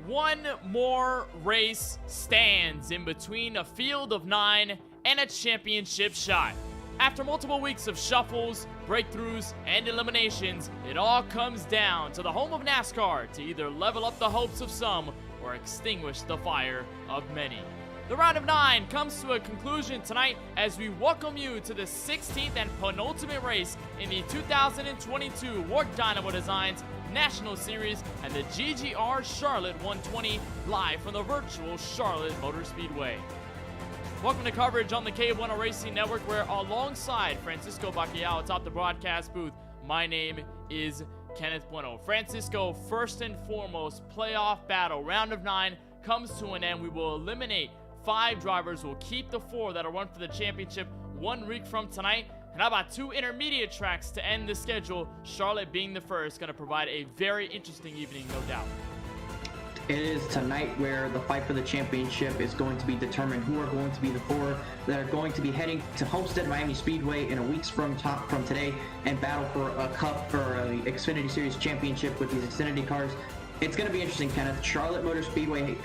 One more race stands in between a field of 9 and a championship shot. After multiple weeks of shuffles, breakthroughs, and eliminations, it all comes down to the home of NASCAR to either level up the hopes of some or extinguish the fire of many. The round of 9 comes to a conclusion tonight as we welcome you to the 16th and penultimate race in the 2022 WORC Dynamo Designs National Series and the GGR Charlotte 120 live from the virtual Charlotte Motor Speedway. Welcome to coverage on the KBueno Racing Network, where alongside Francisco Bacallao atop the broadcast booth, my name is Kenneth Bueno. Francisco, first and foremost, playoff battle, round of 9 comes to an end. We will eliminate 5 drivers. We'll keep the 4 that'll run for the championship 1 week from tonight. And how about 2 intermediate tracks to end the schedule? Charlotte being the first, going to provide a very interesting evening, no doubt. It is tonight where the fight for the championship is going to be determined. Who are going to be the 4 that are going to be heading to Homestead Miami Speedway in a week's from today and battle for a Cup or a Xfinity Series championship with these Xfinity cars. It's going to be interesting, Kenneth. Charlotte Motor Speedway,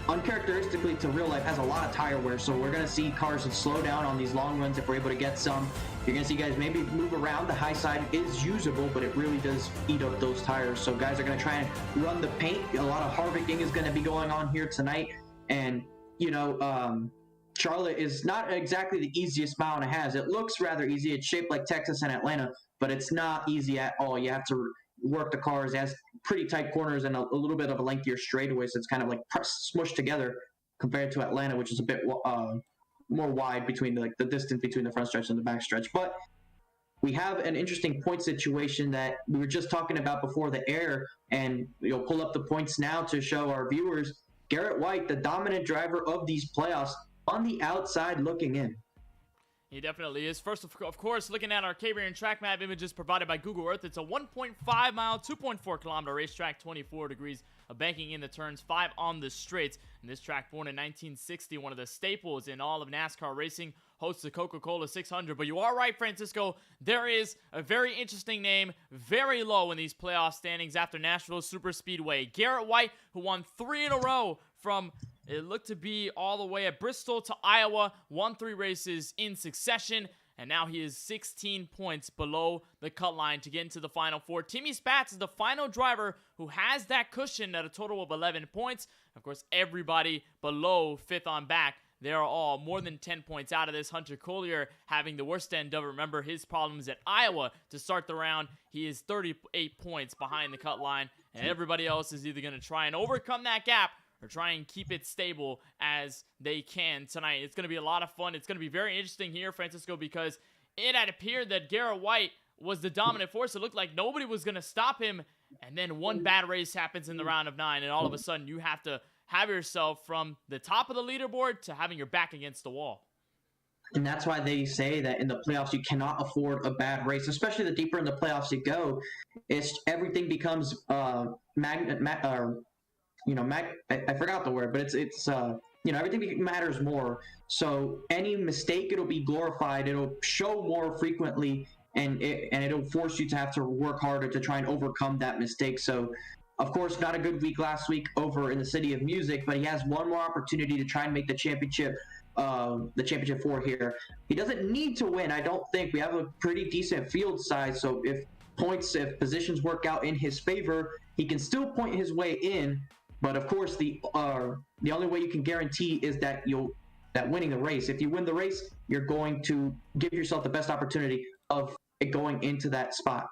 uncharacteristically to real life, has a lot of tire wear, so we're going to see cars that slow down on these long runs if we're able to get some. You're going to see guys maybe move around. The high side is usable, but it really does eat up those tires. So guys are going to try and run the paint. A lot of harvicking is going to be going on here tonight. And, Charlotte is not exactly the easiest mile and a half. It looks rather easy. It's shaped like Texas and Atlanta, but it's not easy at all. You have to work the cars. It has pretty tight corners and a little bit of a lengthier straightaway, so it's kind of like smushed together compared to Atlanta, which is a bit more wide between the distance between the front stretch and the back stretch. But we have an interesting point situation that we were just talking about before the air, and you'll pull up the points now to show our viewers. Garrett White, the dominant driver of these playoffs, on the outside looking in. He definitely is. First, of course, looking at our KBueno track map images provided by Google Earth, it's a 1.5 mile, 2.4 kilometer racetrack, 24 degrees of banking in the turns, 5 on the straights. And this track, born in 1960, one of the staples in all of NASCAR racing, hosts the Coca-Cola 600. But you are right, Francisco. There is a very interesting name, very low in these playoff standings after Nashville Superspeedway. Garrett White, who won 3 in a row from it looked to be all the way at Bristol to Iowa, won 3 races in succession, and now he is 16 points below the cut line to get into the Final 4. Timmy Spatz is the final driver who has that cushion at a total of 11 points. Of course, everybody below 5th on back, they are all more than 10 points out of this. Hunter Collier having the worst end of, remember, his problems at Iowa to start the round. He is 38 points behind the cut line, and everybody else is either going to try and overcome that gap or try and keep it stable as they can tonight. It's going to be a lot of fun. It's going to be very interesting here, Francisco, because it had appeared that Garrett White was the dominant force. It looked like nobody was going to stop him, and then one bad race happens in the round of 9, and all of a sudden you have to have yourself from the top of the leaderboard to having your back against the wall. And that's why they say that in the playoffs, you cannot afford a bad race, especially the deeper in the playoffs you go. Everything becomes I forgot the word, but it's everything matters more. So any mistake, it'll be glorified. It'll show more frequently, and it'll force you to have to work harder to try and overcome that mistake. So, of course, not a good week last week over in the City of Music, but he has one more opportunity to try and make the championship 4 here. He doesn't need to win. I don't think. We have a pretty decent field size, so if positions work out in his favor, he can still point his way in. But of course, the only way you can guarantee is that winning the race. If you win the race, you're going to give yourself the best opportunity of it going into that spot.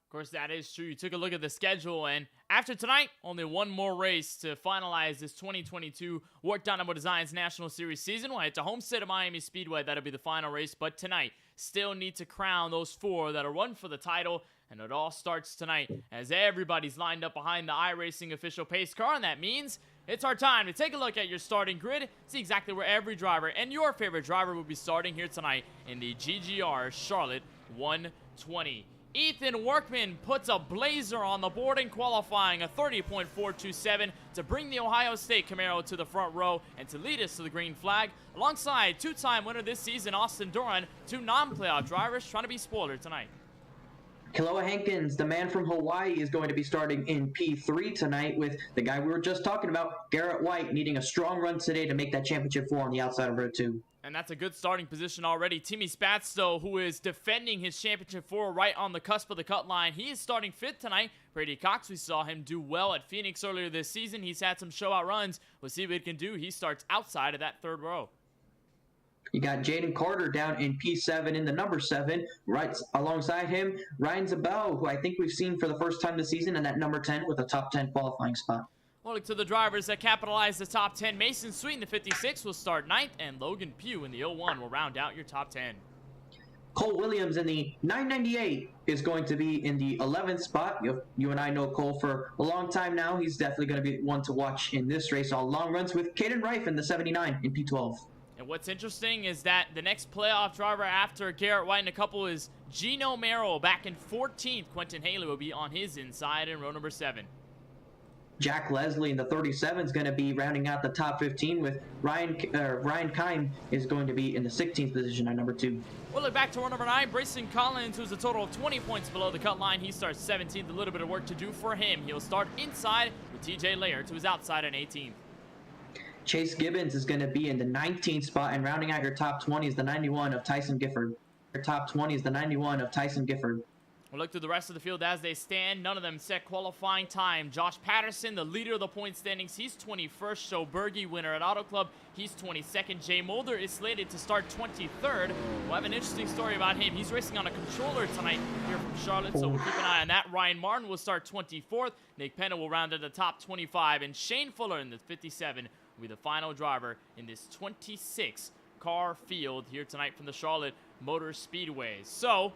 Of course, that is true. You took a look at the schedule, and after tonight, only one more race to finalize this 2022 WORC Dynamo Designs National Series season. We'll head to Homestead of Miami Speedway. That'll be the final race. But tonight, still need to crown those 4 that'll run for the title. And it all starts tonight as everybody's lined up behind the iRacing official pace car. And that means it's our time to take a look at your starting grid, see exactly where every driver and your favorite driver will be starting here tonight in the GGR Charlotte 120. Ethan Workman puts a blazer on the board in qualifying, a 30.427 to bring the Ohio State Camaro to the front row and to lead us to the green flag, alongside 2-time winner this season, Austin Doran, 2 non-playoff drivers trying to be spoiler tonight. Kiloa Hankins, the man from Hawaii, is going to be starting in P3 tonight with the guy we were just talking about, Garrett White, needing a strong run today to make that championship 4 on the outside of row 2. And that's a good starting position already. Timmy Spatz, though, who is defending his championship 4 right on the cusp of the cut line. He is starting 5th tonight. Brady Cox, we saw him do well at Phoenix earlier this season. He's had some show-out runs. We'll see what he can do. He starts outside of that 3rd row. You got Jaden Carter down in P7 in the number 7. Right alongside him, Ryan Zabel, who I think we've seen for the first time this season in that number 10 with a top 10 qualifying spot. Well, look to the drivers that capitalize the top 10. Mason Sweet in the 56 will start 9th, and Logan Pugh in the 01 will round out your top 10. Cole Williams in the 998 is going to be in the 11th spot. You and I know Cole for a long time now. He's definitely going to be one to watch in this race on long runs with Caden Rife in the 79 in P12. And what's interesting is that the next playoff driver after Garrett White and a couple is Gino Merrill back in 14th. Quentin Haley will be on his inside in row number 7. Jack Leslie in the 37 is going to be rounding out the top 15 with Ryan Kime is going to be in the 16th position at number 2. We'll look back to row number 9. Bryson Collins, who's a total of 20 points below the cut line. He starts 17th. A little bit of work to do for him. He'll start inside with TJ Laird to his outside in 18th. Chase Gibbons is going to be in the 19th spot, and rounding out your top 20 is the 91 of Tyson Gifford. Your top 20 is the 91 of Tyson Gifford. We'll look through the rest of the field as they stand. None of them set qualifying time. Josh Patterson, the leader of the point standings, he's 21st. Joe Berge, winner at Auto Club, he's 22nd. Jay Mulder is slated to start 23rd. We'll have an interesting story about him. He's racing on a controller tonight here from Charlotte, so we'll keep an eye on that. Ryan Martin will start 24th. Nick Penna will round at the top 25, and Shane Fuller in the 57 will be the final driver in this 26-car field here tonight from the Charlotte Motor Speedway. So,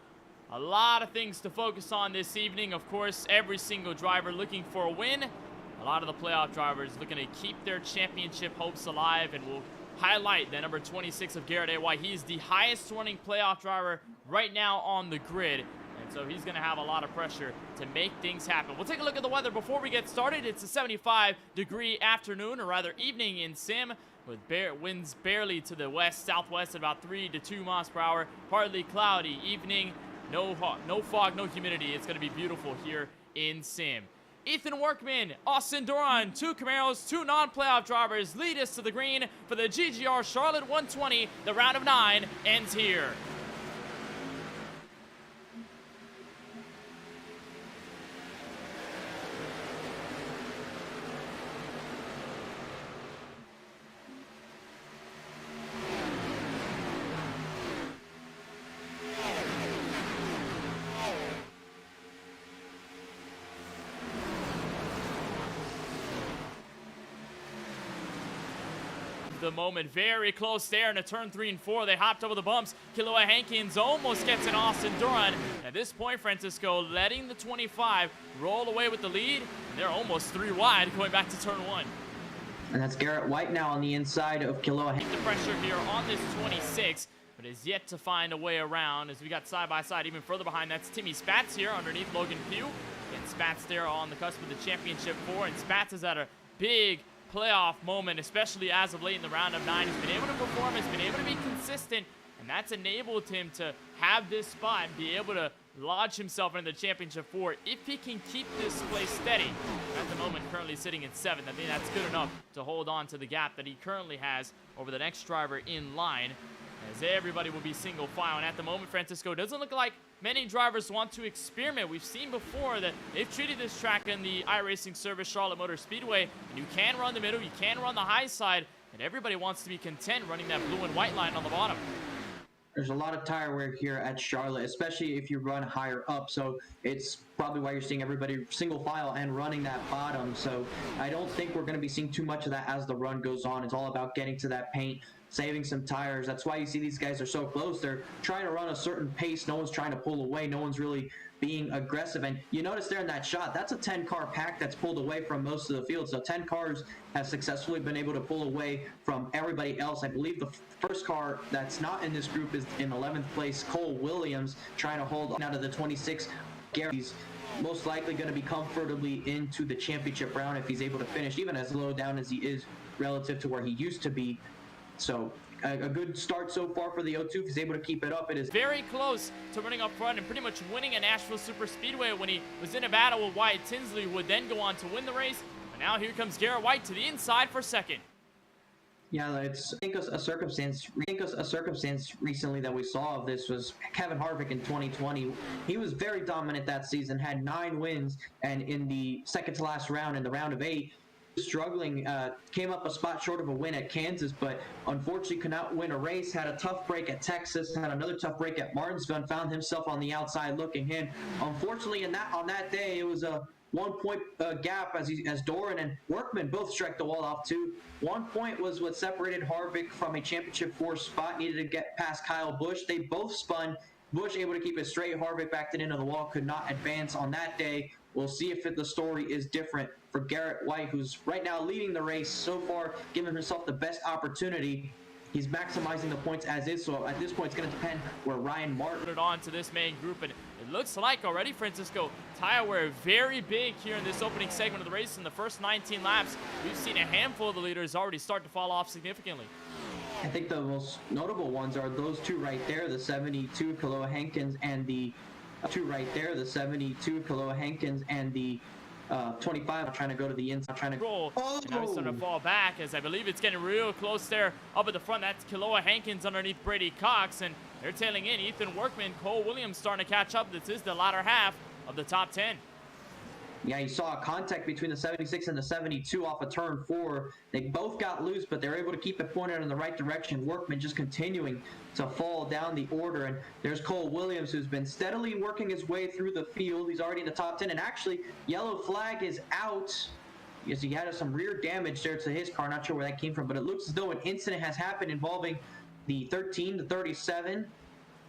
a lot of things to focus on this evening. Of course, every single driver looking for a win. A lot of the playoff drivers looking to keep their championship hopes alive, and we'll highlight the number 26 of Garrett White. He is the highest running playoff driver right now on the grid, and so he's going to have a lot of pressure to make things happen. We'll take a look at the weather before we get started. It's a 75-degree afternoon, or rather evening in Sim, with winds barely to the west-southwest at about 3 to 2 miles per hour. Partly cloudy evening. No fog, no humidity. It's going to be beautiful here in Sim. Ethan Workman, Austin Duran, 2 Camaros, 2 non-playoff drivers lead us to the green for the GGR Charlotte 120. The round of 9 ends here. The moment very close there into turn 3 and 4. They hopped over the bumps. Kiloa Hankins almost gets an Austin Duran. At this point, Francisco letting the 25 roll away with the lead, and they're almost 3 wide going back to turn 1. And that's Garrett White now on the inside of Kiloa. Keep the pressure here on this 26, but is yet to find a way around as we got side by side even further behind. That's Timmy Spatz here underneath Logan Pugh. And Spatz there on the cusp of the championship 4, and Spatz is at a big playoff moment, especially as of late in the round of 9. He's been able to perform, has been able to be consistent, and that's enabled him to have this spot and be able to lodge himself into the championship 4 if he can keep this place steady. At the moment, currently sitting in 7th. I think that's good enough to hold on to the gap that he currently has over the next driver in line, as everybody will be single file. And at the moment, Francisco, doesn't look like many drivers want to experiment. We've seen before that they've treated this track in the iRacing service Charlotte Motor Speedway, and you can run the middle, you can run the high side, and everybody wants to be content running that blue and white line on the bottom. There's a lot of tire wear here at Charlotte, especially if you run higher up. So it's probably why you're seeing everybody single file and running that bottom. So I don't think we're going to be seeing too much of that as the run goes on. It's all about getting to that paint, saving some tires. That's why you see these guys are so close. They're trying to run a certain pace. No one's trying to pull away. No one's really being aggressive. And you notice there in that shot, that's a 10-car pack that's pulled away from most of the field. So 10 cars have successfully been able to pull away from everybody else. I believe the first car that's not in this group is in 11th place, Cole Williams, trying to hold out of the 26. Gary's most likely going to be comfortably into the championship round if he's able to finish, even as low down as he is relative to where he used to be. So a good start so far for the O2. If he's able to keep it up, it is very close to running up front and pretty much winning at Nashville Super Speedway when he was in a battle with Wyatt Tinsley, who would then go on to win the race. But now here comes Garrett White to the inside for second. Yeah, I think a circumstance recently that we saw of this was Kevin Harvick in 2020. He was very dominant that season, had 9 wins, and in the second to last round, in the round of 8, struggling, came up a spot short of a win at Kansas, but unfortunately could not win a race. Had a tough break at Texas, had another tough break at Martinsville, and found himself on the outside looking in. Unfortunately, on that day, it was a 1-point gap as Doran and Workman both struck the wall off too. 1 point was what separated Harvick from a championship 4 spot. Needed to get past Kyle Busch. They both spun. Busch able to keep it straight. Harvick backed it into the wall. Could not advance on that day. We'll see if the story is different for Garrett White, who's right now leading the race so far, giving himself the best opportunity. He's maximizing the points as is, so at this point it's going to depend where Ryan Martin put it on to this main group, and it looks like already, Francisco, tire wear very big here in this opening segment of the race. In the first 19 laps, we've seen a handful of the leaders already start to fall off significantly. I think the most notable ones are those two right there, the 72 Kaloa Hankins and the 25. I'm trying to go to the inside. Trying to roll. And now he's starting to fall back, as I believe it's getting real close there up at the front. That's Kaloa Hankins underneath Brady Cox, and they're tailing in Ethan Workman. Cole Williams starting to catch up. This is the latter half of the top 10. Yeah, you saw a contact between the 76 and the 72 off of turn 4. They both got loose, but they're able to keep it pointed in the right direction. Workman just continuing to fall down the order. And there's Cole Williams, who's been steadily working his way through the field. He's already in the top 10. And actually, yellow flag is out because he had some rear damage there to his car. Not sure where that came from, but it looks as though an incident has happened involving the 13, the 37.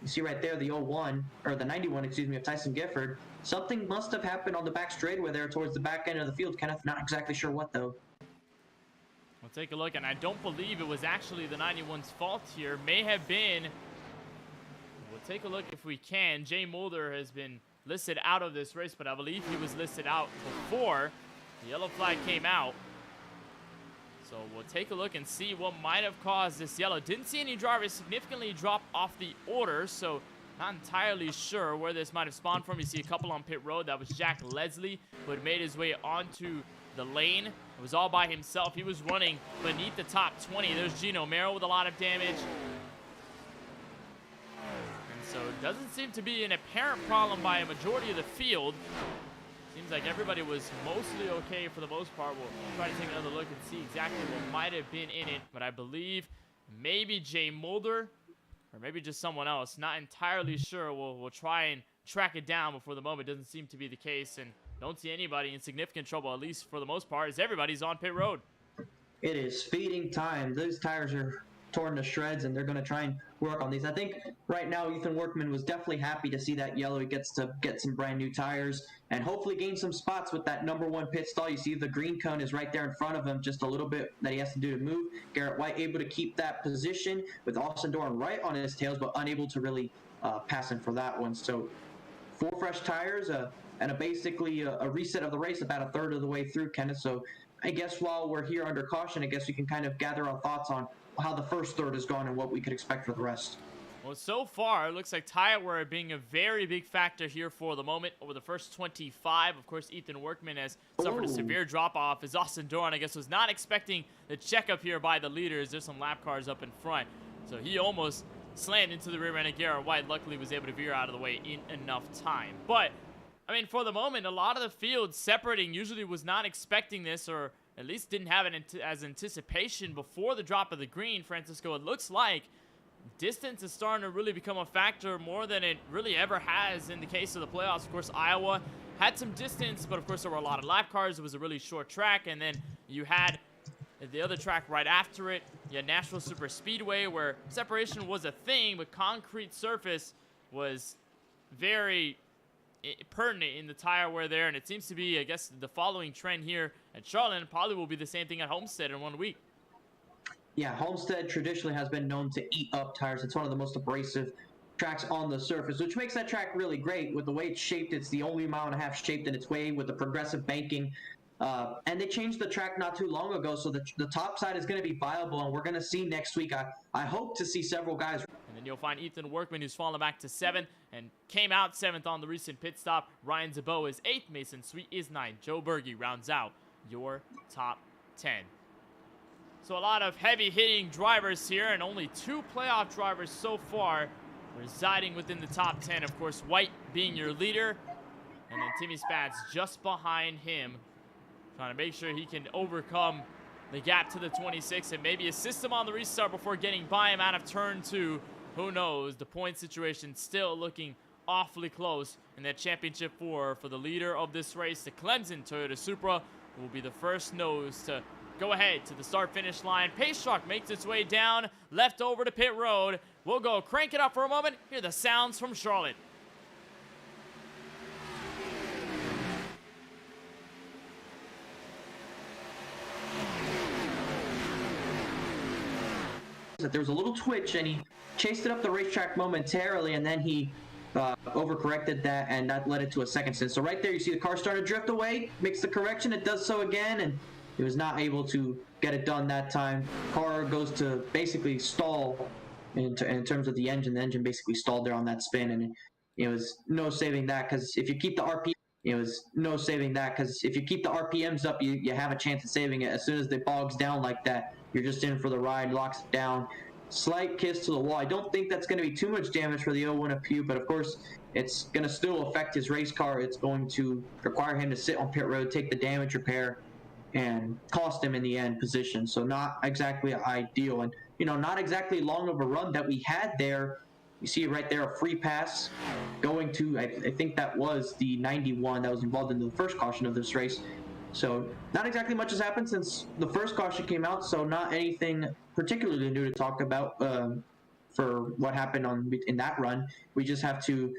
You see right there the 01, or the 91, excuse me, of Tyson Gifford. Something must have happened on the back straightaway there towards the back end of the field. Kenneth, not exactly sure what, though. We'll take a look, and I don't believe it was actually the 91's fault here. May have been. We'll take a look if we can. Jay Mulder has been listed out of this race, but I believe he was listed out before the yellow flag came out. So we'll take a look and see what might have caused this yellow. Didn't see any drivers significantly drop off the order, so not entirely sure where this might have spawned from. You see a couple on pit road. That was Jack Leslie, who had made his way onto the lane. It was all by himself. He was running beneath the top 20. There's Gino Merrill with a lot of damage. And so it doesn't seem to be an apparent problem by a majority of the field. Seems like everybody was mostly okay for the most part. We'll try to take another look and see exactly what might have been in it. But I believe maybe Jay Mulder, or maybe just someone else. Not entirely sure. We'll try and track it down, but for the moment, it doesn't seem to be the case. And don't see anybody in significant trouble, at least for the most part, as everybody's on pit road. It is feeding time. Those tires are torn to shreds, and they're going to try and work on these. I think right now Ethan Workman was definitely happy to see that yellow. He gets to get some brand new tires and hopefully gain some spots with that #1 pit stall. You see the green cone is right there in front of him, just a little bit that he has to do to move. Garrett White able to keep that position with Austin Doran right on his tails, but unable to really pass him for that one. So 4 fresh tires and basically a reset of the race about a third of the way through, Kenneth. So I guess while we're here under caution, I guess we can kind of gather our thoughts on how the first third has gone and what we could expect for the rest. Well, so far, it looks like tire wear being a very big factor here for the moment. Over the first 25, of course, Ethan Workman has suffered a severe drop-off, as Austin Doran, I guess, was not expecting the checkup here by the leaders. There's some lap cars up in front. So he almost slammed into the rear end of Garrett White. Luckily, was able to veer out of the way in enough time. But, I mean, for the moment, a lot of the field separating usually was not expecting this, or at least didn't have it as anticipation before the drop of the green. Francisco, it looks like distance is starting to really become a factor more than it really ever has in the case of the playoffs. Of course, Iowa had some distance, but of course there were a lot of lap cars. It was a really short track, and then you had the other track right after it. You had Nashville Super Speedway, where separation was a thing, but concrete surface was very pertinent in the tire wear there, and it seems to be, I guess, the following trend here at Charlotte, and probably will be the same thing at Homestead in 1 week. Yeah, Homestead traditionally has been known to eat up tires. It's one of the most abrasive tracks on the surface, which makes that track really great. With the way it's shaped, it's the only 1.5 mile shape that it's way with the progressive banking. And they changed the track not too long ago, so the top side is going to be viable, and we're going to see next week. I hope to see several guys. And then you'll find Ethan Workman, who's fallen back to 7th and came out 7th on the recent pit stop. Ryan Zabo is 8th. Mason Sweet is 9th. Joe Berge rounds out your top 10. So a lot of heavy-hitting drivers here, and only 2 playoff drivers so far residing within the top 10. Of course, White being your leader, and then Timmy Spats just behind him, trying to make sure he can overcome the gap to the 26 and maybe assist him on the restart before getting by him out of turn 2. Who knows? The point situation still looking awfully close in that championship 4 for the leader of this race. The Clemson Toyota Supra will be the first nose to go ahead to the start-finish line. Pace truck makes its way down, left over to pit road. We'll go crank it up for a moment. Hear the sounds from Charlotte. That there was a little twitch, and he chased it up the racetrack momentarily, and then he overcorrected that, and that led it to a second stint. So right there, you see the car start to drift away, makes the correction, it does so again, and he was not able to get it done that time. Car goes to basically stall in terms of the engine. The engine basically stalled there on that spin, and it was no saving that, because if you keep the RPMs up, you have a chance of saving it. As soon as it bogs down like that, you're just in for the ride, locks it down. Slight kiss to the wall. I don't think that's going to be too much damage for the 01 of Pew, but of course, it's going to still affect his race car. It's going to require him to sit on pit road, take the damage repair, and cost him in the end position. So not exactly ideal, and not exactly long of a run that we had there. You see right there, a free pass going to, I think that was the 91 that was involved in the first caution of this race. So not exactly much has happened since the first caution came out, so not anything particularly new to talk about for what happened in that run. We just have to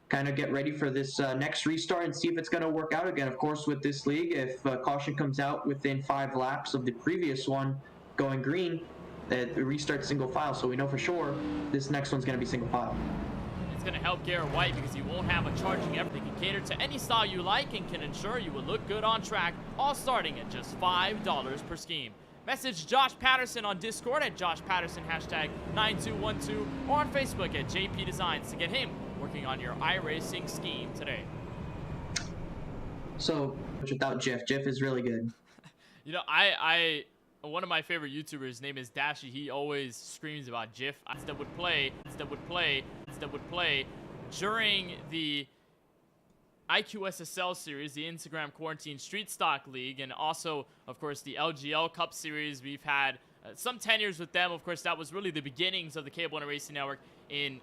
kind of get ready for this next restart and see if it's going to work out again. Of course, with this league, if caution comes out within 5 laps of the previous one going green, that restart single file, so we know for sure this next one's going to be single file. It's going to help Garrett White because he won't have a charging effort. They can cater to any style you like and can ensure you will look good on track, all starting at just $5 per scheme. Message Josh Patterson on Discord at Josh Patterson #9212 or on Facebook at JP Designs to get him working on your iRacing scheme today. So without Jeff is really good. One of my favorite YouTubers, his name is Dashi. He always screams about GIF that would play during the IQSSL series, the Instagram Quarantine Street Stock League, and also, of course, the LGL Cup series. We've had some tenures with them. Of course, that was really the beginnings of the KBueno Racing Network in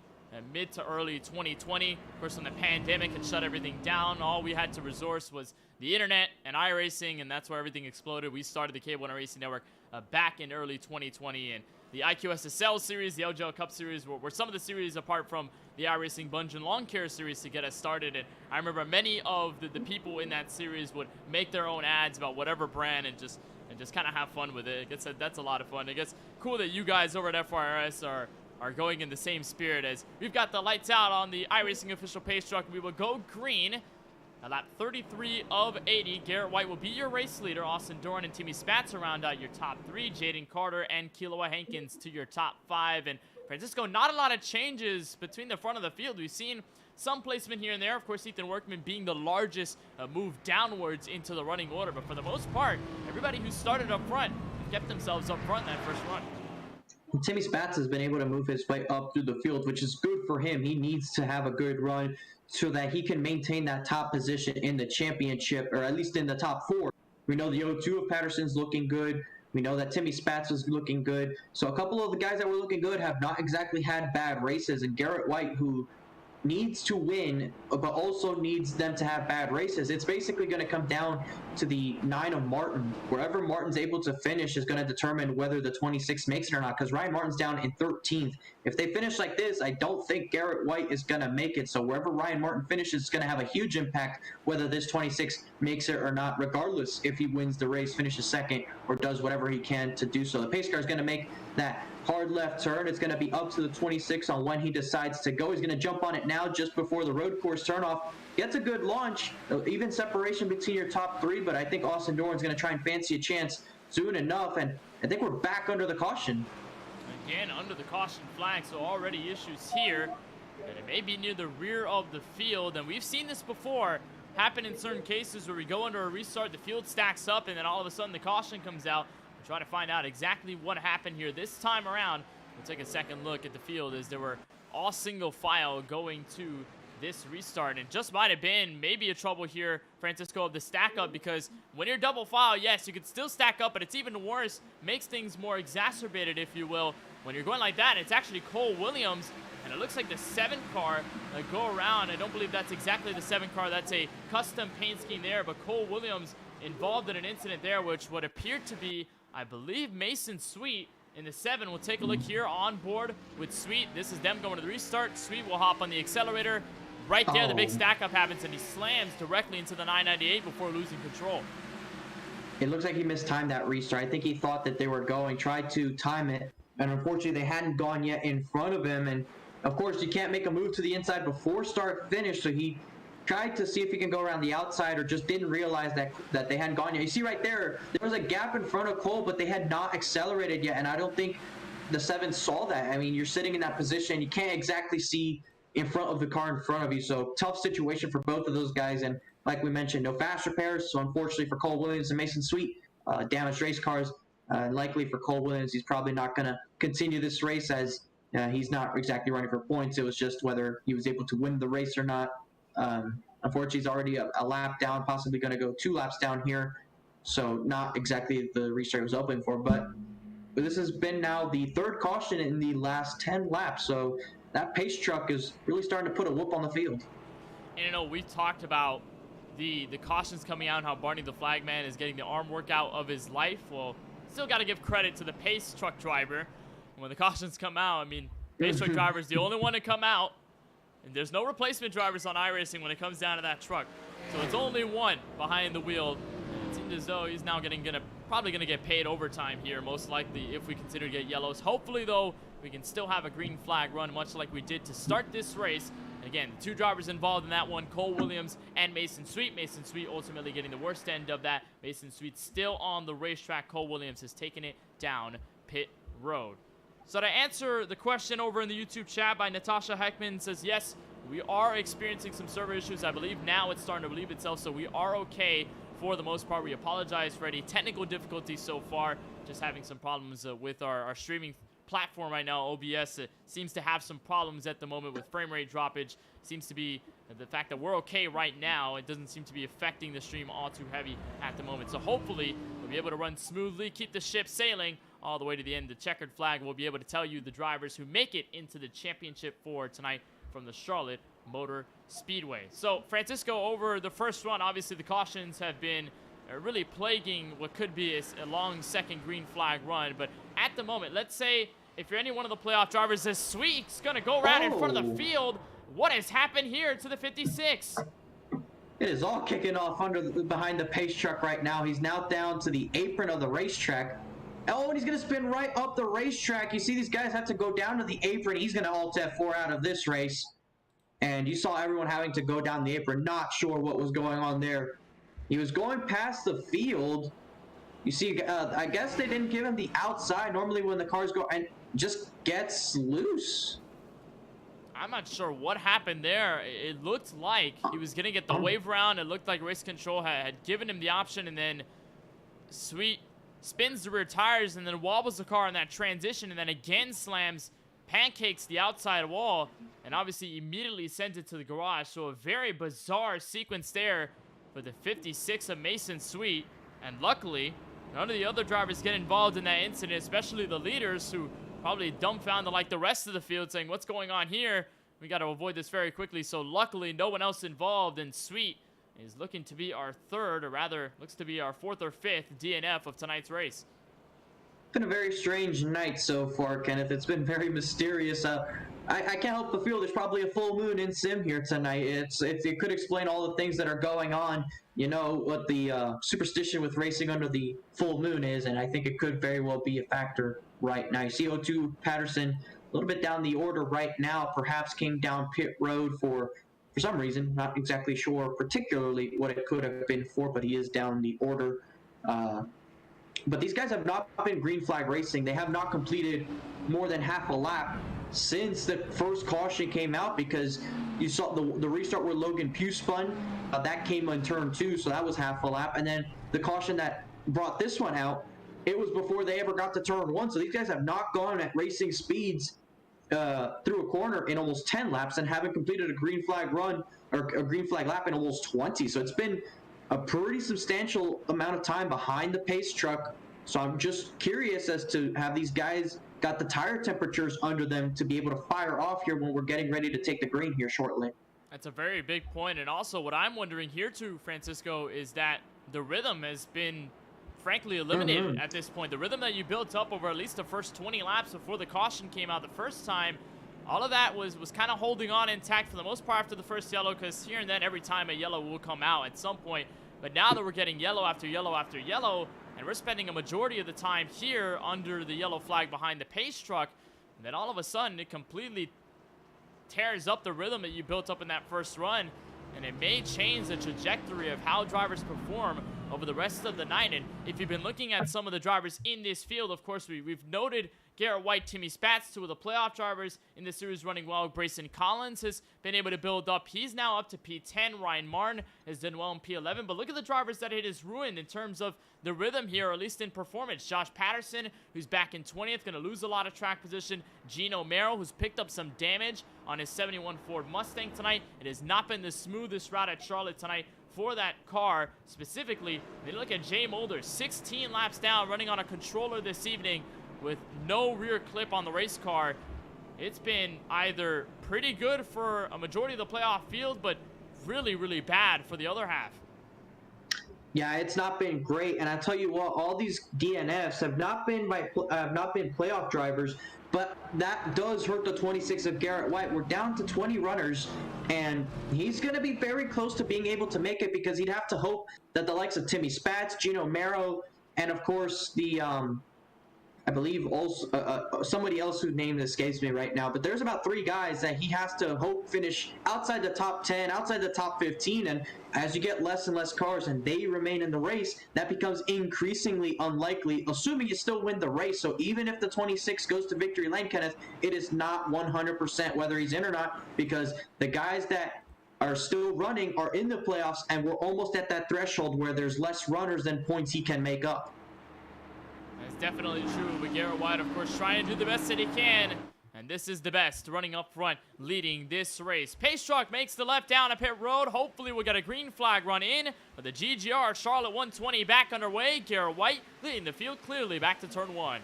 mid to early 2020. Of course, when the pandemic had shut everything down, all we had to resource was the internet and iRacing, and that's where everything exploded. We started the KBueno Racing Network back in early 2020, and the IQSSL series, the LGL Cup series, were some of the series apart from the iRacing Bungeon Lawn Care series to get us started. And I remember many of the people in that series would make their own ads about whatever brand and just kind of have fun with it. I guess that's a lot of fun. I guess cool that you guys over at FRS are going in the same spirit as we've got the lights out on the iRacing official pace truck. We will go green at lap 33 of 80. Garrett White will be your race leader. Austin Doran and Timmy Spats around out your top 3. Jaden Carter and Kilowa Hankins to your top 5. And Francisco, not a lot of changes between the front of the field. We've seen some placement here and there. Of course, Ethan Workman being the largest move downwards into the running order. But for the most part, everybody who started up front kept themselves up front in that first run. Timmy Spats has been able to move his way up through the field, which is good for him. He needs to have a good run so that he can maintain that top position in the championship, or at least in the top 4. We know the 02 of Patterson's looking good. We know that Timmy Spats is looking good. So a couple of the guys that were looking good have not exactly had bad races. And Garrett White, who needs to win, but also needs them to have bad races. It's basically going to come down to the 9 of Martin. Wherever Martin's able to finish is going to determine whether the 26 makes it or not, because Ryan Martin's down in 13th. If they finish like this, I don't think Garrett White is going to make it. So wherever Ryan Martin finishes is going to have a huge impact whether this 26 makes it or not, regardless if he wins the race, finishes second, or does whatever he can to do so. The pace car is going to make that hard left turn. It's going to be up to the 26 on when he decides to go. He's going to jump on it now just before the road course turnoff. Gets a good launch, even separation between your top three, but I think Austin Doran's going to try and fancy a chance soon enough, and I think we're back under the caution. Again, under the caution flag, so already issues here. And it may be near the rear of the field, and we've seen this before happen in certain cases where we go under a restart, the field stacks up, and then all of a sudden the caution comes out. We're trying to find out exactly what happened here this time around. We'll take a second look at the field as they were all single file going to this restart, and just might have been maybe a trouble here, Francisco, of the stack up, because when you're double file, yes, you can still stack up, but it's even worse, makes things more exacerbated, if you will. When you're going like that, it's actually Cole Williams, and it looks like the 7 car go around. I don't believe that's exactly the 7 car. That's a custom paint scheme there, but Cole Williams involved in an incident there, which would appear to be, I believe, Mason Sweet in the 7. We'll take a look here on board with Sweet. This is them going to the restart. Sweet will hop on the accelerator. Right there, the big stack up happens, and he slams directly into the 998 before losing control. It looks like he mistimed that restart. I think he thought that they were going, tried to time it, and unfortunately they hadn't gone yet in front of him. And of course, you can't make a move to the inside before start finish, so he tried to see if he can go around the outside, or just didn't realize that they hadn't gone yet. You see right there, there was a gap in front of Cole, but they had not accelerated yet, and I don't think the 7 saw that. I mean, you're sitting in that position, you can't exactly see in front of the car in front of you, so tough situation for both of those guys. And like we mentioned, no fast repairs, so unfortunately for Cole Williams and Mason Sweet, damaged race cars. Likely for Cole Williams, he's probably not going to continue this race, as he's not exactly running for points. It was just whether he was able to win the race or not. Unfortunately, he's already a lap down, possibly going to go 2 laps down here, so not exactly the restart he was hoping for. But this has been now the 3rd caution in the last 10 laps, so that pace truck is really starting to put a whoop on the field. And you know, we've talked about the cautions coming out and how Barney the Flagman is getting the arm workout of his life. Well, still got to give credit to the pace truck driver. And when the cautions come out, I mean, pace truck driver is the only one to come out, and there's no replacement drivers on iRacing when it comes down to that truck. So it's only one behind the wheel. And it seems as though he's now probably gonna get paid overtime here, most likely, if we consider to get yellows. Hopefully, though, we can still have a green flag run, much like we did to start this race. And again, the 2 drivers involved in that one, Cole Williams and Mason Sweet. Mason Sweet ultimately getting the worst end of that. Mason Sweet still on the racetrack. Cole Williams has taken it down pit road. So to answer the question over in the YouTube chat by Natasha Heckman, says, yes, we are experiencing some server issues. I believe now it's starting to relieve itself, so we are okay for the most part. We apologize for any technical difficulties so far. Just having some problems with our streaming platform right now. OBS seems to have some problems at the moment with frame rate droppage. Seems to be the fact that we're okay right now. It doesn't seem to be affecting the stream all too heavy at the moment. So hopefully we'll be able to run smoothly, keep the ship sailing all the way to the end. The checkered flag will be able to tell you the drivers who make it into the championship for tonight from the Charlotte Motor Speedway. So Francisco, over the first run, obviously the cautions have been really plaguing what could be a long second green flag run. But at the moment, let's say if you're any one of the playoff drivers, this Sweet's going to go around in front of the field. What has happened here to the 56? It is all kicking off behind the pace truck right now. He's now down to the apron of the racetrack. Oh, and he's going to spin right up the racetrack. You see these guys have to go down to the apron. He's going to alt F4 out of this race. And you saw everyone having to go down the apron, not sure what was going on there. He was going past the field. You see, I guess they didn't give him the outside. Normally when the cars go, and just gets loose. I'm not sure what happened there. It looked like he was going to get the wave round. It looked like race control had given him the option, and then Sweet spins the rear tires and then wobbles the car in that transition, and then again slams, pancakes the outside wall, and obviously immediately sends it to the garage. So a very bizarre sequence there for the 56 of Mason Sweet. And luckily, none of the other drivers get involved in that incident, especially the leaders, who probably dumbfounded like the rest of the field, saying, what's going on here? We got to avoid this very quickly. So luckily, no one else involved, and Sweet is looking to be our 3rd, or rather, looks to be our 4th or 5th DNF of tonight's race. been a very strange night so far, Kenneth. It's been very mysterious. I can't help but feel there's probably a full moon in sim here tonight. It could explain all the things that are going on. You know what the superstition with racing under the full moon is, and I think it could very well be a factor right now. You see O2 Patterson a little bit down the order right now. Perhaps came down pit road for some reason. Not exactly sure particularly what it could have been for, but he is down the order. But these guys have not been green flag racing. They have not completed more than half a lap since the first caution came out, because you saw the restart where Logan Pugh spun. That came on turn 2, so that was half a lap. And then the caution that brought this one out, it was before they ever got to turn 1. So these guys have not gone at racing speeds through a corner in almost 10 laps and haven't completed a green flag run or a green flag lap in almost 20. So it's been a pretty substantial amount of time behind the pace truck. So I'm just curious as to have these guys got the tire temperatures under them to be able to fire off here when we're getting ready to take the green here shortly. That's a very big point. And also what I'm wondering here too, Francisco, is that the rhythm has been frankly eliminated at this point. The rhythm that you built up over at least the first 20 laps before the caution came out the first time, all of that was kind of holding on intact for the most part after the first yellow, because here and then every time a yellow will come out at some point. But now that we're getting yellow after yellow after yellow, and we're spending a majority of the time here under the yellow flag behind the pace truck, and then all of a sudden it completely tears up the rhythm that you built up in that first run, and it may change the trajectory of how drivers perform over the rest of the night. And if you've been looking at some of the drivers in this field, of course, we've noted Garrett White, Timmy Spatz, 2 of the playoff drivers in the series running well. Grayson Collins has been able to build up. He's now up to P10. Ryan Martin has done well in P11. But look at the drivers that it has ruined in terms of the rhythm here, or at least in performance. Josh Patterson, who's back in 20th, going to lose a lot of track position. Gino Merrill, who's picked up some damage on his 71 Ford Mustang tonight. It has not been the smoothest route at Charlotte tonight for that car specifically. Then look at Jay Mulder, 16 laps down, running on a controller this evening with no rear clip on the race car. It's been either pretty good for a majority of the playoff field, but really, really bad for the other half. Yeah, it's not been great, and I tell you what, all these DNFs have not been playoff drivers, but that does hurt the 26 of Garrett White. We're down to 20 runners, and he's going to be very close to being able to make it, because he'd have to hope that the likes of Timmy Spatz, Gino Merrill, and of course the I believe also somebody else whose name escapes me right now, but there's about 3 guys that he has to hope finish outside the top 10, outside the top 15, and as you get less and less cars and they remain in the race, that becomes increasingly unlikely, assuming you still win the race. So even if the 26 goes to victory lane, Kenneth, it is not 100% whether he's in or not, because the guys that are still running are in the playoffs, and we're almost at that threshold where there's less runners than points he can make up. That's definitely true, but Garrett White, of course, trying to do the best that he can. And this is the best, running up front, leading this race. Pace truck makes the left down a pit road. Hopefully we'll get a green flag run in. But the GGR Charlotte 120 back underway. Garrett White leading the field clearly back to turn 1.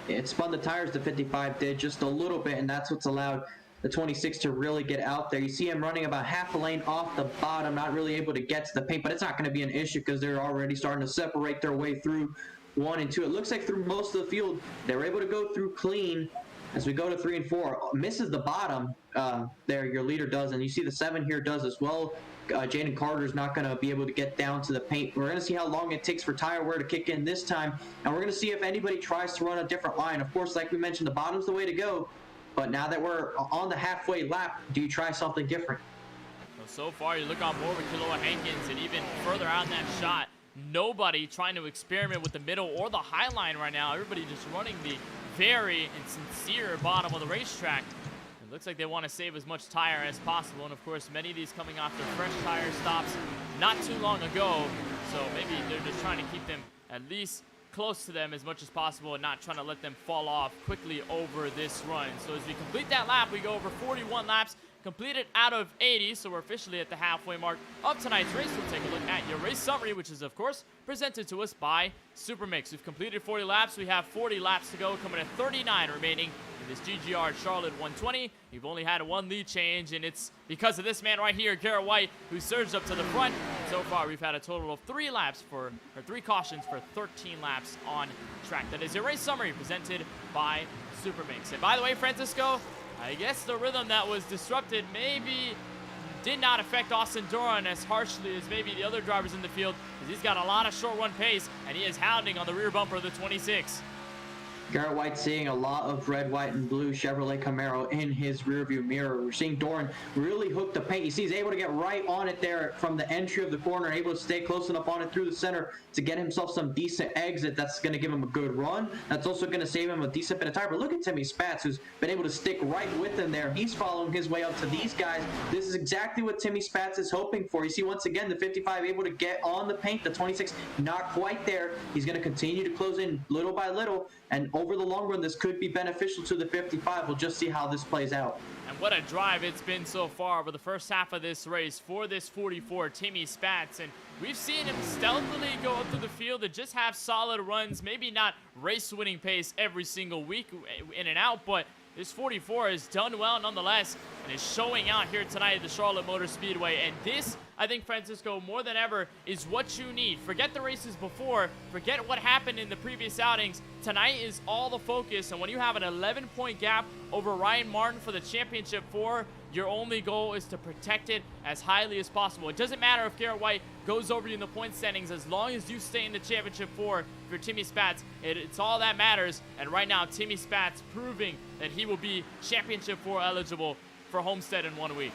It spun the tires, the 55 did, just a little bit, and that's what's allowed the 26 to really get out there. You see him running about half a lane off the bottom, not really able to get to the paint, but it's not going to be an issue because they're already starting to separate their way through 1 and 2. It looks like through most of the field, they were able to go through clean. As we go to 3 and 4, misses the bottom there, your leader does, and you see the 7 here does as well. Jaden Carter is not going to be able to get down to the paint. We're going to see how long it takes for tire wear to kick in this time, and we're going to see if anybody tries to run a different line. Of course, like we mentioned, the bottom's the way to go, but now that we're on the halfway lap, do you try something different? So far, you look on board with Kiloa Hankins, and even further out in that shot, nobody trying to experiment with the middle or the high line right now. Everybody just running the very and sincere bottom of the racetrack. It looks like they want to save as much tire as possible, and of course many of these coming off their fresh tire stops not too long ago, so maybe they're just trying to keep them at least close to them as much as possible and not trying to let them fall off quickly over this run. So as we complete that lap, we go over 41 laps completed out of 80, so we're officially at the halfway mark of tonight's race. We'll take a look at your race summary, which is of course presented to us by Supermix. We've completed 40 laps. We have 40 laps to go, coming at 39 remaining in this GGR Charlotte 120. We've only had one lead change, and it's because of this man right here, Garrett White, who surged up to the front. So far, we've had a total of 3 cautions for 13 laps on track. That is your race summary presented by Supermix. And by the way, Francisco, I guess the rhythm that was disrupted maybe did not affect Austin Doran as harshly as maybe the other drivers in the field, because he's got a lot of short run pace, and he is hounding on the rear bumper of the 26. Garrett White seeing a lot of red, white, and blue Chevrolet Camaro in his rearview mirror. We're seeing Doran really hook the paint. You see he's able to get right on it there from the entry of the corner, able to stay close enough on it through the center to get himself some decent exit. That's going to give him a good run. That's also going to save him a decent bit of time. But look at Timmy Spatz, who's been able to stick right with him there. He's following his way up to these guys. This is exactly what Timmy Spatz is hoping for. You see, once again, the 55 able to get on the paint. The 26 not quite there. He's going to continue to close in little by little, and over the long run, this could be beneficial to the 55. We'll just see how this plays out. And what a drive it's been so far over the first half of this race for this 44, Timmy Spatz. And we've seen him stealthily go up to the field and just have solid runs, maybe not race-winning pace every single week in and out, but this 44 has done well nonetheless and is showing out here tonight at the Charlotte Motor Speedway. And this, I think, Francisco, more than ever, is what you need. Forget the races before. Forget what happened in the previous outings. Tonight is all the focus. And when you have an 11-point gap over Ryan Martin for the Championship 4, your only goal is to protect it as highly as possible. It doesn't matter if Garrett White goes over you in the point standings, as long as you stay in the Championship 4 for Timmy Spatz. It's all that matters. And right now, Timmy Spatz proving that he will be Championship 4 eligible for Homestead in 1 week.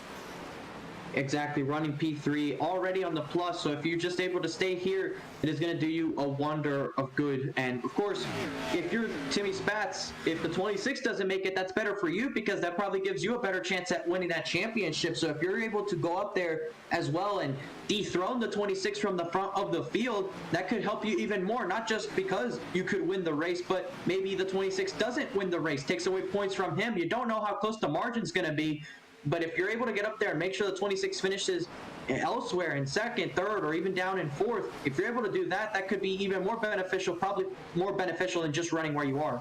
Exactly, running P3 already on the plus, so if you're just able to stay here, it is going to do you a wonder of good. And of course, if you're Timmy Spatz, if the 26 doesn't make it, that's better for you, because that probably gives you a better chance at winning that championship. So if you're able to go up there as well and dethrone the 26 from the front of the field, that could help you even more, not just because you could win the race, but maybe the 26 doesn't win the race, takes away points from him. You don't know how close the margin's going to be. But if you're able to get up there and make sure the 26 finishes elsewhere in second, third, or even down in fourth, if you're able to do that, that could be even more beneficial, probably more beneficial than just running where you are.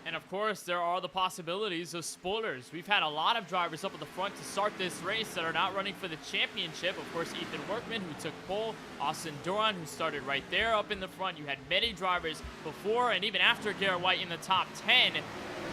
And of course, there are the possibilities of spoilers. We've had a lot of drivers up at the front to start this race that are not running for the championship. Of course, Ethan Workman, who took pole, Austin Doran, who started right there up in the front. You had many drivers before and even after Garrett White in the top 10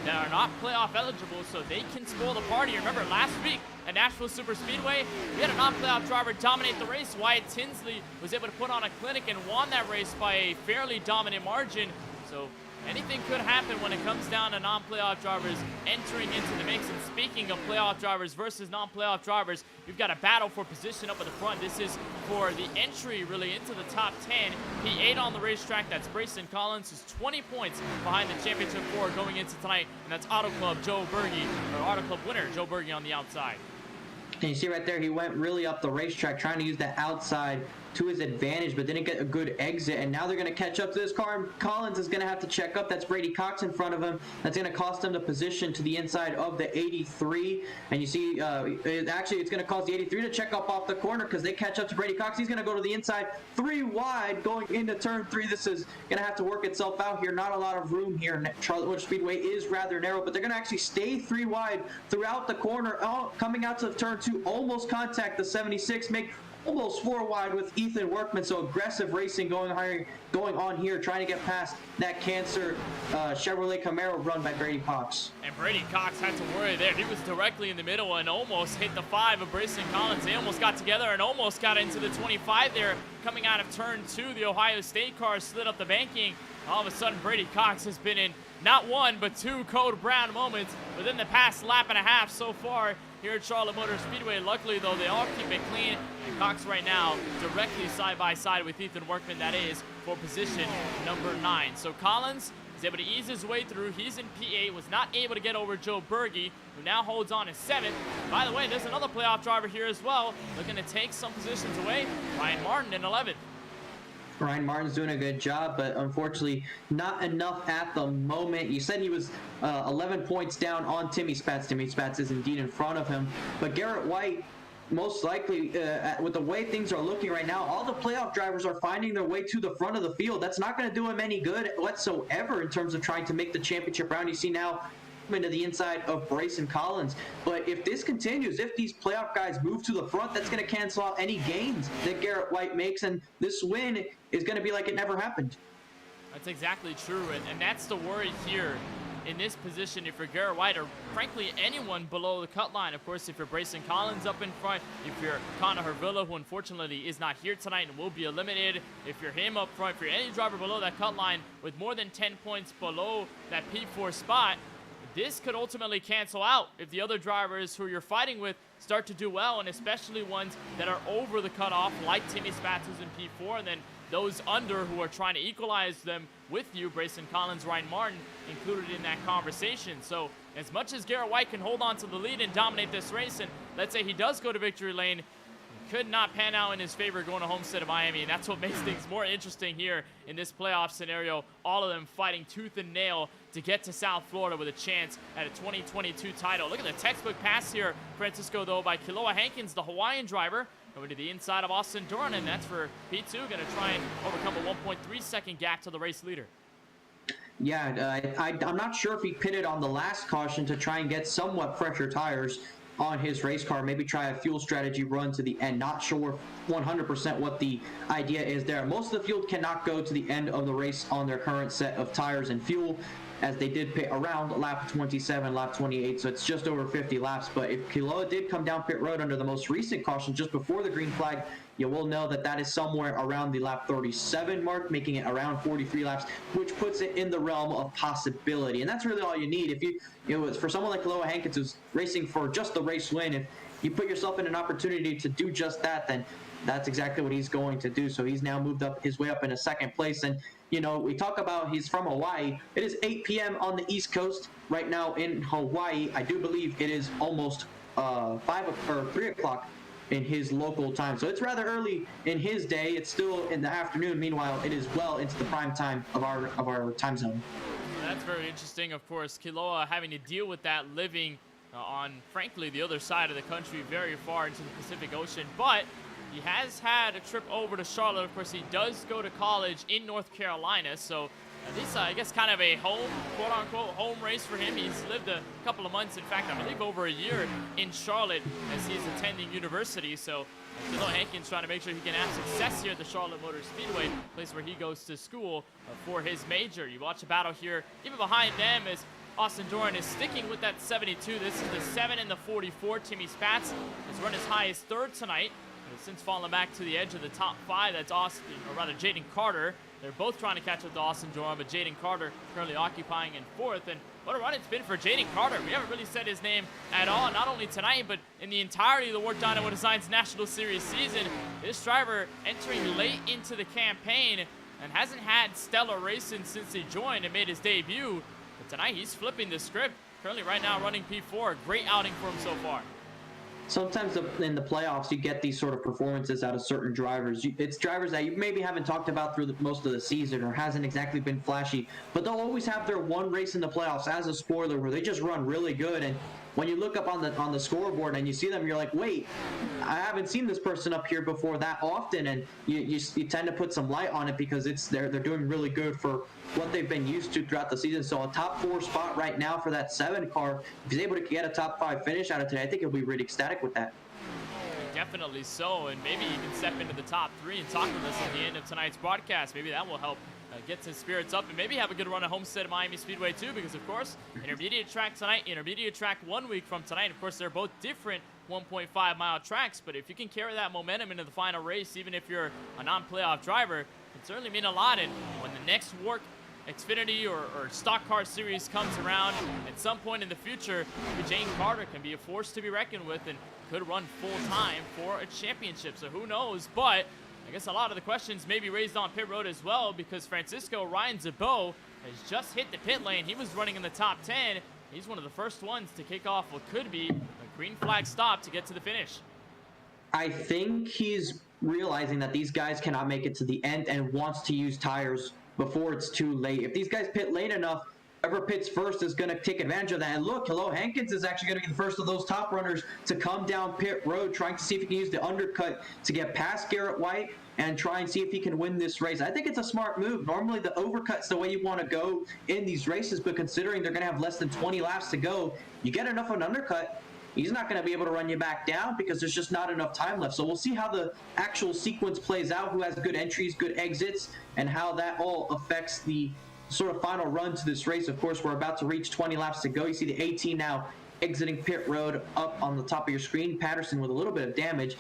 that are not playoff eligible, so they can spoil the party. Remember, last week at Nashville Super Speedway, we had a non-playoff driver dominate the race. Wyatt Tinsley was able to put on a clinic and won that race by a fairly dominant margin. So anything could happen when it comes down to non-playoff drivers entering into the mix. And speaking of playoff drivers versus non-playoff drivers, we've got a battle for position up at the front. This is for the entry, really, into the top 10. P8 on the racetrack. That's Brayson Collins, who's 20 points behind the Championship 4 going into tonight. And that's Auto Club Joe Berge, or Auto Club winner Joe Berge on the outside. And you see right there, he went really up the racetrack trying to use that outside to his advantage, but didn't get a good exit. And now they're going to catch up to this car, and Collins is going to have to check up. That's Brady Cox in front of him. That's going to cost him the position to the inside of the 83. And you see, it's going to cause the 83 to check up off the corner because they catch up to Brady Cox. He's going to go to the inside, 3 wide going into turn 3. This is going to have to work itself out here. Not a lot of room here. Charlotte Motor Speedway is rather narrow, but they're going to actually stay 3 wide throughout the corner. Coming out to turn 2, almost contact the 76, make almost 4 wide with Ethan Workman. So aggressive racing going on here, trying to get past that Cancer Chevrolet Camaro run by Brady Cox. And Brady Cox had to worry there. He was directly in the middle and almost hit the 5 of Brayson Collins. They almost got together and almost got into the 25 there. Coming out of turn 2, the Ohio State car slid up the banking. All of a sudden, Brady Cox has been in not 1, but 2 code brown moments within the past lap and a half so far here at Charlotte Motor Speedway. Luckily, though, they all keep it clean. And Cox right now directly side by side with Ethan Workman, that is, for position number 9. So Collins is able to ease his way through. He's in P8, was not able to get over Joe Berge, who now holds on in 7th. By the way, there's another playoff driver here as well, looking to take some positions away. Ryan Martin in 11th. Ryan Martin's doing a good job, but unfortunately not enough at the moment. You said he was 11 points down on Timmy Spatz. Timmy Spatz is indeed in front of him. But Garrett White, most likely, with the way things are looking right now, all the playoff drivers are finding their way to the front of the field. That's not going to do him any good whatsoever in terms of trying to make the championship round. You see now, to the inside of Bryson Collins. But if this continues, if these playoff guys move to the front, that's going to cancel out any gains that Garrett White makes, and this win is going to be like it never happened. That's exactly true, and that's the worry here in this position if you're Garrett White, or frankly anyone below the cut line. Of course, if you're Bryson Collins up in front, if you're Connor Hervilla, who unfortunately is not here tonight and will be eliminated, if you're him up front, if you're any driver below that cut line with more than 10 points below that P4 spot, this could ultimately cancel out if the other drivers who you're fighting with start to do well, and especially ones that are over the cutoff, like Timmy Spatz, who's in P4, and then those under who are trying to equalize them with you, Bryson Collins, Ryan Martin, included in that conversation. So as much as Garrett White can hold on to the lead and dominate this race, and let's say he does go to victory lane, it could not pan out in his favor going to Homestead of Miami, and that's what makes things more interesting here in this playoff scenario. All of them fighting tooth and nail to get to South Florida with a chance at a 2022 title. Look at the textbook pass here, Francisco, though, by Kiloa Hankins, the Hawaiian driver, over to the inside of Austin Doran, and that's for P2, going to try and overcome a 1.3 second gap to the race leader. Yeah, I'm not sure if he pitted on the last caution to try and get somewhat fresher tires on his race car, maybe try a fuel strategy run to the end. Not sure 100% what the idea is there. Most of the field cannot go to the end of the race on their current set of tires and fuel, as they did pit around lap 27, lap 28, so it's just over 50 laps. But if Kiloa did come down pit road under the most recent caution just before the green flag, you will know that that is somewhere around the lap 37 mark, making it around 43 laps, which puts it in the realm of possibility. And that's really all you need. If you for someone like Kiloa Hankins, who's racing for just the race win, if you put yourself in an opportunity to do just that, then that's exactly what he's going to do. So he's now moved up his way up into second place. And we talk about he's from Hawaii. It is 8 p.m. on the East Coast right now in Hawaii. I do believe it is almost 3 o'clock in his local time. So it's rather early in his day. It's still in the afternoon. Meanwhile, it is well into the prime time of our time zone. That's very interesting. Of course, Kiloa having to deal with that living on, frankly, the other side of the country, very far into the Pacific Ocean. But he has had a trip over to Charlotte. Of course, he does go to college in North Carolina, so at least, I guess, kind of a home, quote-unquote, home race for him. He's lived a couple of months, in fact, I believe over a year in Charlotte as he's attending university. So Kiloa Hankins trying to make sure he can have success here at the Charlotte Motor Speedway, place where he goes to school for his major. You watch a battle here, even behind them, as Austin Doran is sticking with that 72. This is the 7 and the 44. Timmy Spatz has run as high as third tonight. Has since fallen back to the edge of the top 5. That's Austin, or rather Jaden Carter. They're both trying to catch up to Austin Doran, but Jaden Carter currently occupying in 4th. And what a run it's been for Jaden Carter. We haven't really said his name at all, not only tonight, but in the entirety of the WORC Dynamo Designs National Series season. This driver entering late into the campaign and hasn't had stellar racing since he joined and made his debut. But tonight he's flipping the script. Currently right now running P4. Great outing for him so far. Sometimes in the playoffs, you get these sort of performances out of certain drivers. It's drivers that you maybe haven't talked about through most of the season, or hasn't exactly been flashy, but they'll always have their one race in the playoffs as a spoiler where they just run really good. And when you look up on the scoreboard and you see them, you're like, wait, I haven't seen this person up here before that often. And you tend to put some light on it because they're doing really good for what they've been used to throughout the season. So a top 4 spot right now for that 7 car. If he's able to get a top 5 finish out of today, I think he'll be really ecstatic with that. Definitely so, and maybe even step into the top 3 and talk with us at the end of tonight's broadcast. Maybe that will help get his spirits up, and maybe have a good run at Homestead Miami Speedway too, because of course, intermediate track tonight, intermediate track 1 week from tonight. Of course, they're both different 1.5 mile tracks, but if you can carry that momentum into the final race, even if you're a non-playoff driver, it can certainly mean a lot. And when the next WORC Xfinity or Stock Car Series comes around at some point in the future, Jaden Carter can be a force to be reckoned with and could run full-time for a championship. So who knows? But I guess a lot of the questions may be raised on pit road as well, because Francisco Ryan Zabot has just hit the pit lane. He was running in the top 10. He's one of the first ones to kick off what could be a green flag stop to get to the finish. I think he's realizing that these guys cannot make it to the end and wants to use tires before it's too late. If these guys pit late enough, whoever pits first is going to take advantage of that. And look, Hankins is actually going to be the first of those top runners to come down pit road, trying to see if he can use the undercut to get past Garrett White and try and see if he can win this race. I think it's a smart move. Normally, the overcut's the way you want to go in these races, but considering they're going to have less than 20 laps to go, you get enough of an undercut, he's not going to be able to run you back down because there's just not enough time left. So we'll see how the actual sequence plays out, who has good entries, good exits, and how that all affects the sort of final run to this race. Of course, we're about to reach 20 laps to go. You see the 18 now exiting pit road up on the top of your screen. Patterson with a little bit of damage.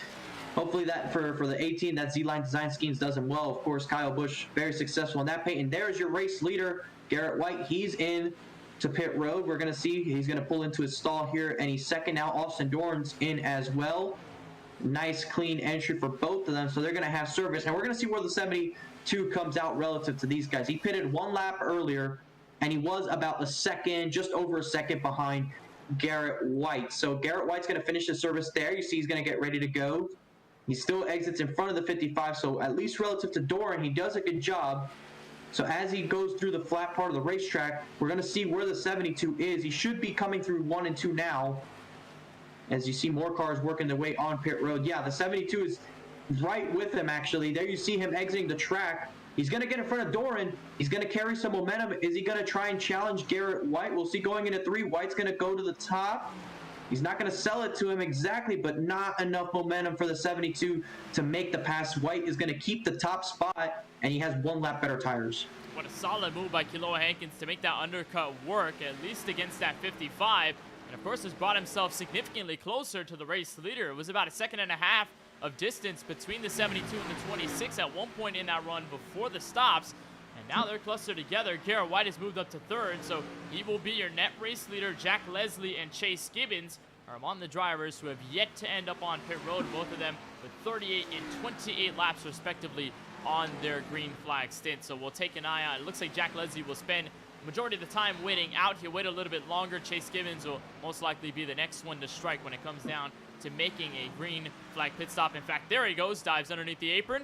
Hopefully that for the 18, that Z-Line Design Schemes does him well. Of course, Kyle Busch very successful in that paint. And there's your race leader, Garrett White. He's in to pit road. We're going to see he's going to pull into his stall here, and he's second now. Austin Dorn's in as well. Nice clean entry for both of them, so they're going to have service. And we're going to see where the 72 comes out relative to these guys. He pitted 1 lap earlier, and he was about a second, just over a second behind Garrett White. So Garrett White's going to finish his service there. You see he's going to get ready to go. He still exits in front of the 55, so at least relative to Doran, he does a good job. So as he goes through the flat part of the racetrack, we're going to see where the 72 is. He should be coming through 1 and 2 now. As you see more cars working their way on pit road. Yeah, the 72 is right with him, actually. There you see him exiting the track. He's going to get in front of Doran. He's going to carry some momentum. Is he going to try and challenge Garrett White? We'll see going into 3. White's going to go to the top. He's not going to sell it to him exactly, but not enough momentum for the 72 to make the pass. White is going to keep the top spot, and he has 1 lap better tires. What a solid move by Kiloa Hankins to make that undercut work, at least against that 55. And of course, has brought himself significantly closer to the race leader. It was about a 1.5 seconds of distance between the 72 and the 26 at one point in that run before the stops. And now they're clustered together. Garrett White has moved up to 3rd, so he will be your net race leader. Jack Leslie and Chase Gibbons are among the drivers who have yet to end up on pit road, both of them with 38 and 28 laps respectively on their green flag stint. So we'll take an eye on it. It looks like Jack Leslie will spend the majority of the time waiting out. He'll wait a little bit longer. Chase Gibbons will most likely be the next one to strike when it comes down to making a green flag pit stop. In fact, there he goes, dives underneath the apron.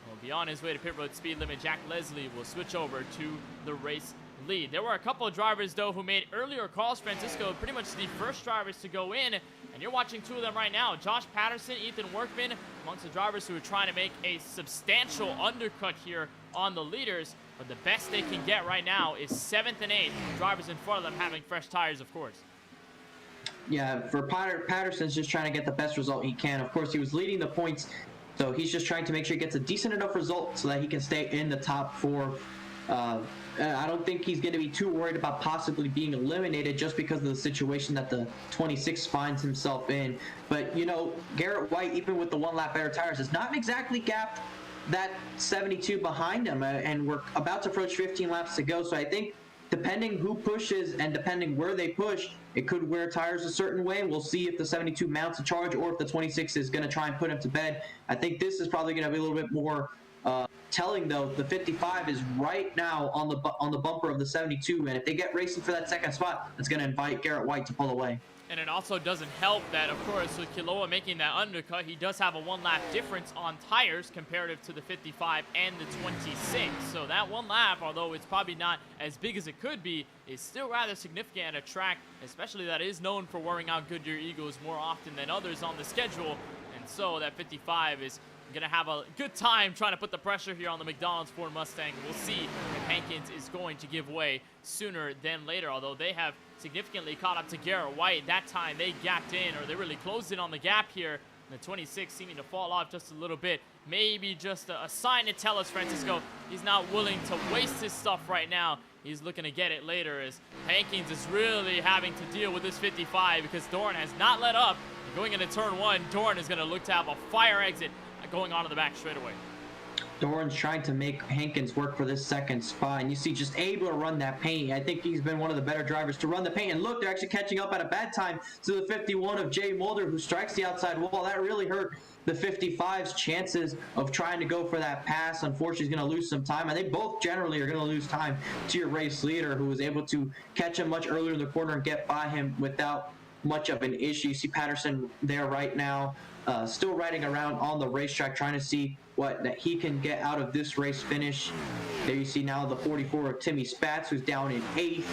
Will be on his way to pit road speed limit. Jack Leslie will switch over to the race lead. There were a couple of drivers, though, who made earlier calls. Francisco, pretty much the first drivers to go in, and you're watching 2 of them right now. Josh Patterson, Ethan Workman, amongst the drivers who are trying to make a substantial undercut here on the leaders. But the best they can get right now is 7th and 8th. Drivers in front of them having fresh tires, of course. Yeah, for Patterson's just trying to get the best result he can. Of course, he was leading the points, so he's just trying to make sure he gets a decent enough result so that he can stay in the top 4. I don't think he's going to be too worried about possibly being eliminated just because of the situation that the 26 finds himself in. But, you know, Garrett White, even with the 1 lap better tires, has not exactly gapped that 72 behind him, and we're about to approach 15 laps to go. So I think depending who pushes and depending where they push, it could wear tires a certain way. We'll see if the 72 mounts a charge or if the 26 is going to try and put him to bed. I think this is probably going to be a little bit more telling, though. The 55 is right now on the bumper of the 72, and if they get racing for that 2nd spot, it's going to invite Garrett White to pull away. And it also doesn't help that, of course, with Kiloa making that undercut, he does have a 1 lap difference on tires comparative to the 55 and the 26. So that 1 lap, although it's probably not as big as it could be, is still rather significant at a track, especially that is known for wearing out Goodyear Eagles more often than others on the schedule. And so that 55 is going to have a good time trying to put the pressure here on the McDonald's Ford Mustang. We'll see if Hankins is going to give way sooner than later, although they have significantly caught up to Garrett White. That time they gapped in, or they really closed in on the gap here. And the 26 seeming to fall off just a little bit. Maybe just a sign to tell us Francisco he's not willing to waste his stuff right now. He's looking to get it later, as Hankins is really having to deal with this 55 because Doran has not let up. Going into turn 1, Doran is going to look to have a fire exit going on to the back straightaway. Doran's trying to make Hankins work for this 2nd spot, and you see just able to run that paint. I think he's been one of the better drivers to run the paint. And look, they're actually catching up at a bad time to the 51 of Jay Mulder, who strikes the outside wall. That really hurt the 55's chances of trying to go for that pass. Unfortunately, he's going to lose some time. I think both generally are going to lose time to your race leader, who was able to catch him much earlier in the corner and get by him without much of an issue. You see Patterson there right now, still riding around on the racetrack, trying to see what that he can get out of this race finish. There you see now the 44 of Timmy Spatz, who's down in 8th.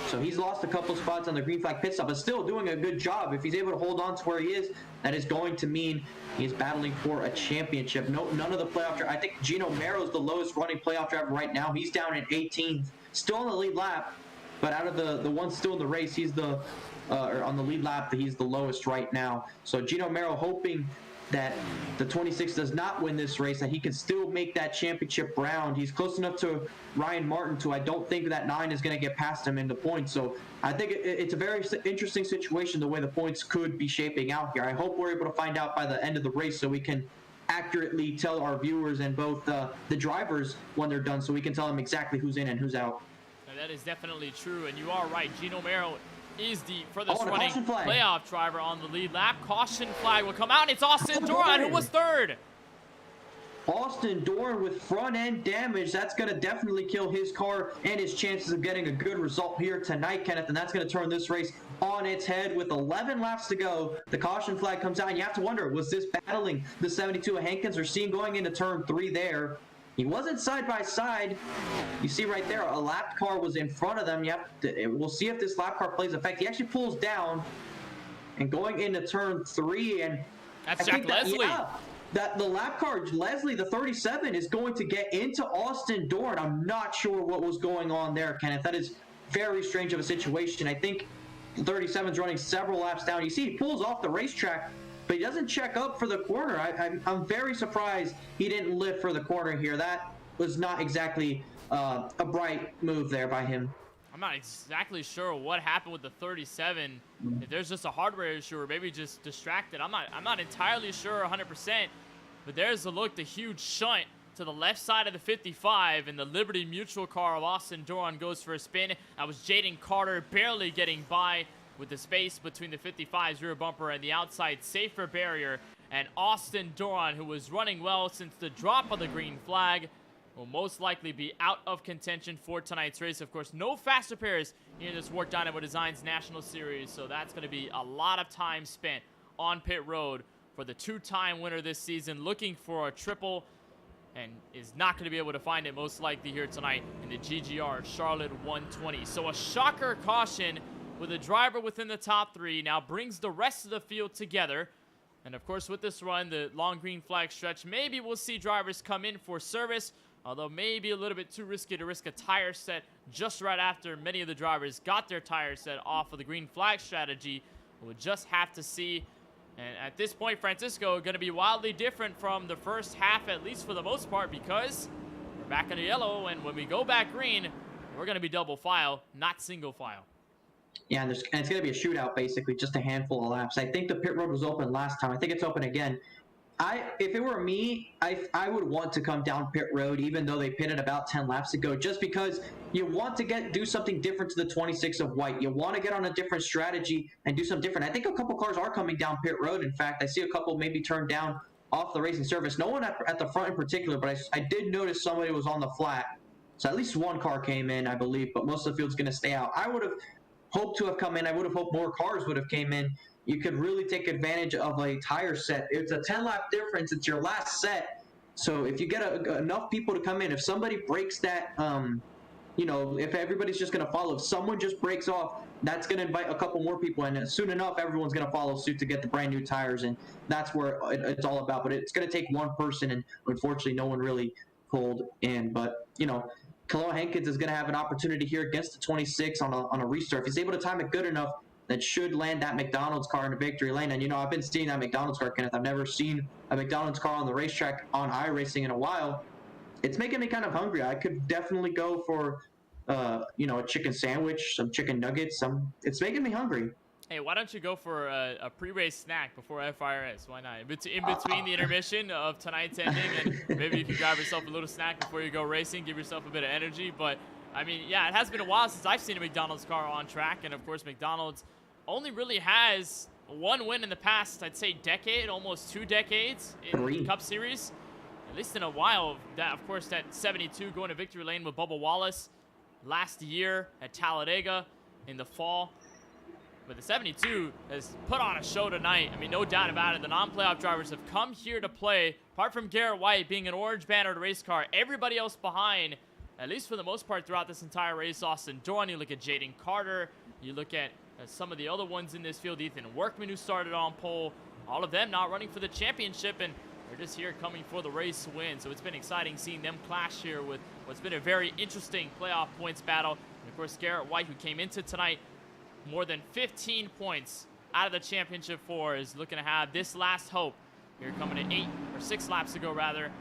So he's lost a couple spots on the green flag pit stop, but still doing a good job. If he's able to hold on to where he is, that is going to mean he's battling for a championship. None of the playoff drivers. I think Gino Mero's the lowest running playoff driver right now. He's down in 18th, still on the lead lap, but out of the ones still in the race, he's the or on the lead lap, he's the lowest right now. So Gino Mero hoping that the 26 does not win this race, that he can still make that championship round. He's close enough to Ryan Martin to, I don't think that 9 is going to get past him in the points. So I think it's a very interesting situation the way the points could be shaping out here. I hope we're able to find out by the end of the race so we can accurately tell our viewers and both the drivers when they're done, so we can tell them exactly who's in and who's out. And that is definitely true, and you are right. Gino Mero is the furthest the running playoff driver on the lead lap. Caution flag will come out, and it's Austin Doran who was third. Austin Doran with front end damage. That's going to definitely kill his car and his chances of getting a good result here tonight, Kenneth. And that's going to turn this race on its head with 11 laps to go. The caution flag comes out, and you have to wonder, was this battling the 72 of Hankins or seen going into turn 3 there? He wasn't side by side. You see right there, a lap car was in front of them. We'll see if this lap car plays effect. He actually pulls down and going into turn 3, and that's Jack Leslie. That the lap car, Leslie, the 37, is going to get into Austin Doran. I'm not sure what was going on there, Kenneth. That is very strange of a situation. I think the 37 is running several laps down. You see, he pulls off the racetrack, but he doesn't check up for the corner. I'm very surprised he didn't lift for the corner here. That was not exactly a bright move there by him. I'm not exactly sure what happened with the 37. If there's just a hardware issue or maybe just distracted, I'm not entirely sure 100%. But there's the huge shunt to the left side of the 55, and the Liberty Mutual car of Austin Doran goes for a spin. That was Jaden Carter barely getting by with the space between the 55's rear bumper and the outside safer barrier. And Austin Doran, who was running well since the drop of the green flag, will most likely be out of contention for tonight's race. Of course, no faster pairs in this WORC Dynamo Designs National Series, so that's going to be a lot of time spent on pit road for the 2-time winner this season, looking for a triple, and is not going to be able to find it most likely here tonight in the GGR Charlotte 120. So a shocker caution with a driver within the top 3 now brings the rest of the field together. And of course, with this run, the long green flag stretch, maybe we'll see drivers come in for service, although maybe a little bit too risky to risk a tire set just right after many of the drivers got their tire set off of the green flag strategy. We'll just have to see. And at this point, Francisco, going to be wildly different from the first half, at least for the most part, because we're back in the yellow, and when we go back green, we're going to be double file, not single file. Yeah, and it's going to be a shootout, basically, just a handful of laps. I think the pit road was open last time. I think it's open again. If it were me, I would want to come down pit road, even though they pitted about 10 laps ago, just because you want to do something different to the 26 of White. You want to get on a different strategy and do something different. I think a couple cars are coming down pit road. In fact, I see a couple maybe turned down off the racing surface. No one at the front in particular, but I did notice somebody was on the flat. So at least one car came in, I believe, but most of the field's going to stay out. I would have hoped to have come in. I would have hoped more cars would have came in. You could really take advantage of a tire set. It's a 10-lap difference. It's your last set. So if you get enough people to come in, if somebody breaks that, if everybody's just going to follow, if someone just breaks off, that's going to invite a couple more people in. And soon enough, everyone's going to follow suit to get the brand new tires. And that's where it's all about. But it's going to take one person. And unfortunately, no one really pulled in. But, Kaloa Hankins is going to have an opportunity here against the 26 on a restart. If he's able to time it good enough, that should land that McDonald's car in the victory lane. And, I've been seeing that McDonald's car, Kenneth. I've never seen a McDonald's car on the racetrack on iRacing in a while. It's making me kind of hungry. I could definitely go for, a chicken sandwich, some chicken nuggets. It's making me hungry. Hey, why don't you go for a pre-race snack before FIRS? Why not? In between the intermission of tonight's ending, and maybe you can grab yourself a little snack before you go racing, give yourself a bit of energy. But, it has been a while since I've seen a McDonald's car on track. And, of course, McDonald's only really has one win in the past, I'd say, decade, almost 2 decades in the Cup Series. At least in a while. That, of course, that 72 going to victory lane with Bubba Wallace last year at Talladega in the fall. But the 72 has put on a show tonight. I mean, no doubt about it. The non-playoff drivers have come here to play. Apart from Garrett White being an orange bannered race car, everybody else behind, at least for the most part throughout this entire race, Austin Dorn, you look at Jaden Carter, you look at some of the other ones in this field, Ethan Workman, who started on pole, all of them not running for the championship, and they're just here coming for the race win. So it's been exciting seeing them clash here with what's been a very interesting playoff points battle. And of course, Garrett White, who came into tonight more than 15 points out of the championship four, is looking to have this last hope here coming in 8 or 6 laps to go rather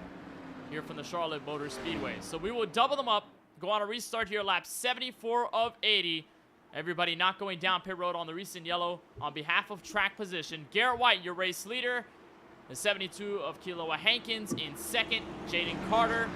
here from the Charlotte Motor Speedway. So we will double them up, go on a restart here, lap 74 of 80. Everybody not going down pit road on the recent yellow on behalf of track position. Garrett White, your race leader. The 72 of Kealoha Hankins in second. Jaden Carter,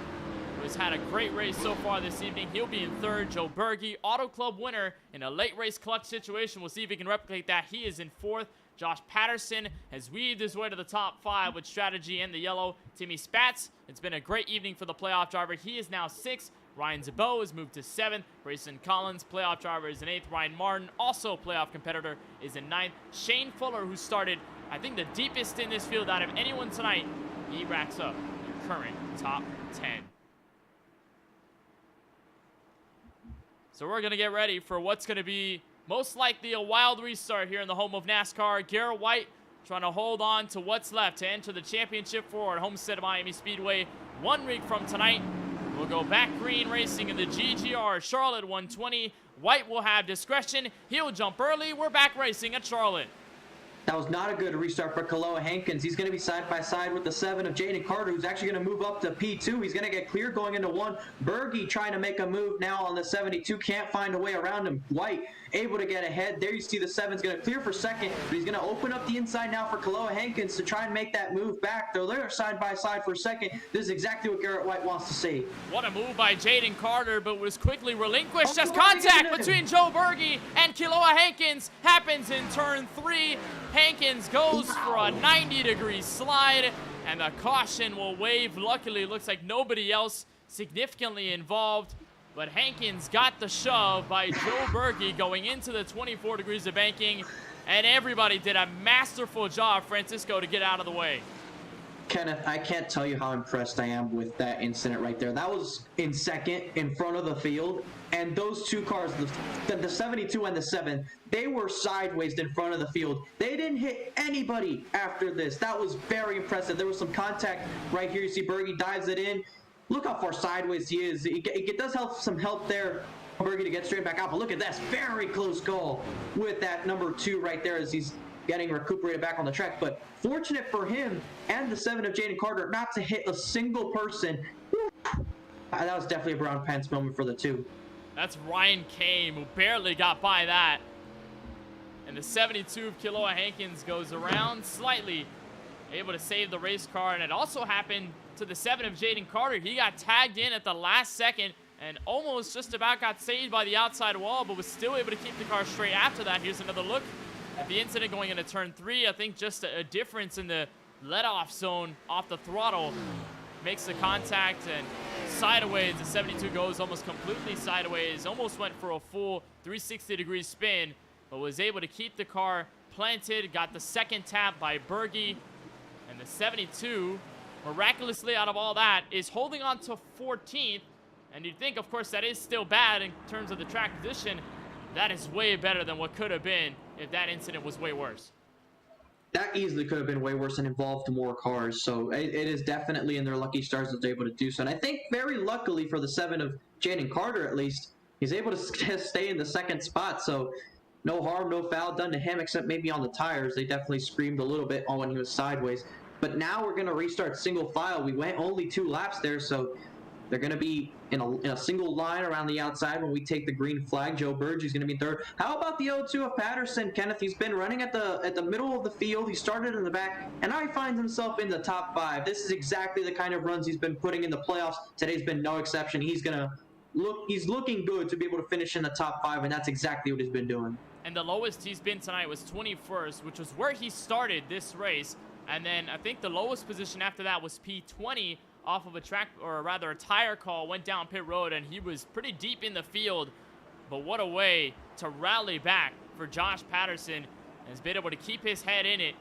who has had a great race so far this evening, he'll be in third. Joe Berge, Auto Club winner in a late race clutch situation. We'll see if he can replicate that. He is in fourth. Josh Patterson has weaved his way to the top 5 with strategy in the yellow. Timmy Spatz, it's been a great evening for the playoff driver. He is now 6th. Ryan Zabot has moved to 7th. Grayson Collins, playoff driver, is in 8th. Ryan Martin, also playoff competitor, is in 9th. Shane Fuller, who started, I think, the deepest in this field out of anyone tonight, he racks up the current top 10. So we're going to get ready for what's going to be most likely a wild restart here in the home of NASCAR. Garrett White trying to hold on to what's left to enter the championship four at Homestead Miami Speedway 1 week from tonight. We'll go back green racing in the GGR Charlotte 120. White will have discretion. He'll jump early. We're back racing at Charlotte. That was not a good restart for Kealoha Hankins. He's going to be side by side with the 7 of Jaden Carter, who's actually going to move up to P2. He's going to get clear going into 1. Berge trying to make a move now on the 72. Can't find a way around him. White able to get ahead. There you see the 7's going to clear for second, but he's going to open up the inside now for Kealoha Hankins to try and make that move back. They're side by side for second. This is exactly what Garrett White wants to see. What a move by Jaden Carter, but was quickly relinquished as contact between Joe Berge and Kealoha Hankins happens in turn 3. Hankins goes for a 90-degree slide, and the caution will wave. Luckily, it looks like nobody else significantly involved, but Hankins got the shove by Joe Berge going into the 24 degrees of banking, and everybody did a masterful job, Francisco, to get out of the way. Kenneth, I can't tell you how impressed I am with that incident right there. That was in second in front of the field, and those two cars, the 72 and the 7, they were sideways in front of the field. They didn't hit anybody after this. That was very impressive. There was some contact right here. You see Berge dives it in. Look how far sideways he is. It does help some help there, Berge, to get straight back out. But look at this, very close call with that number 2 right there as he's getting recuperated back on the track. But fortunate for him and the 7 of Jaden Carter not to hit a single person. That was definitely a brown pants moment for the 2. That's Ryan Kame, who barely got by that. And the 72 of Kealoha Hankins goes around slightly, able to save the race car. And it also happened to the 7 of Jaden Carter. He got tagged in at the last second and almost just about got saved by the outside wall, but was still able to keep the car straight after that. Here's another look at the incident going into turn 3. I think just a difference in the let-off zone off the throttle makes the contact, and sideways, the 72 goes almost completely sideways, almost went for a full 360-degree spin, but was able to keep the car planted, got the second tap by Berge, and the 72, miraculously out of all that, is holding on to 14th, and you'd think, of course, that is still bad in terms of the track position. That is way better than what could have been if that incident was way worse. That easily could have been way worse and involved more cars. So it is definitely in their lucky stars that they're able to do so. And I think very luckily for the 7 of Jaden Carter, at least, he's able to stay in the second spot. So no harm, no foul done to him, except maybe on the tires. They definitely screamed a little bit on when he was sideways. But now we're going to restart single file. We went only 2 laps there, so they're going to be in a single line around the outside when we take the green flag. Joe Berge is going to be third. How about the 0-2 of Patterson, Kenneth? He's been running at the middle of the field. He started in the back, and now he finds himself in the top 5. This is exactly the kind of runs he's been putting in the playoffs. Today's been no exception. He's looking good to be able to finish in the top 5, and that's exactly what he's been doing. And the lowest he's been tonight was 21st, which was where he started this race. And then I think the lowest position after that was P20, off of a track, or rather a tire call, went down pit road, and he was pretty deep in the field. But what a way to rally back for Josh Patterson and has been able to keep his head in it,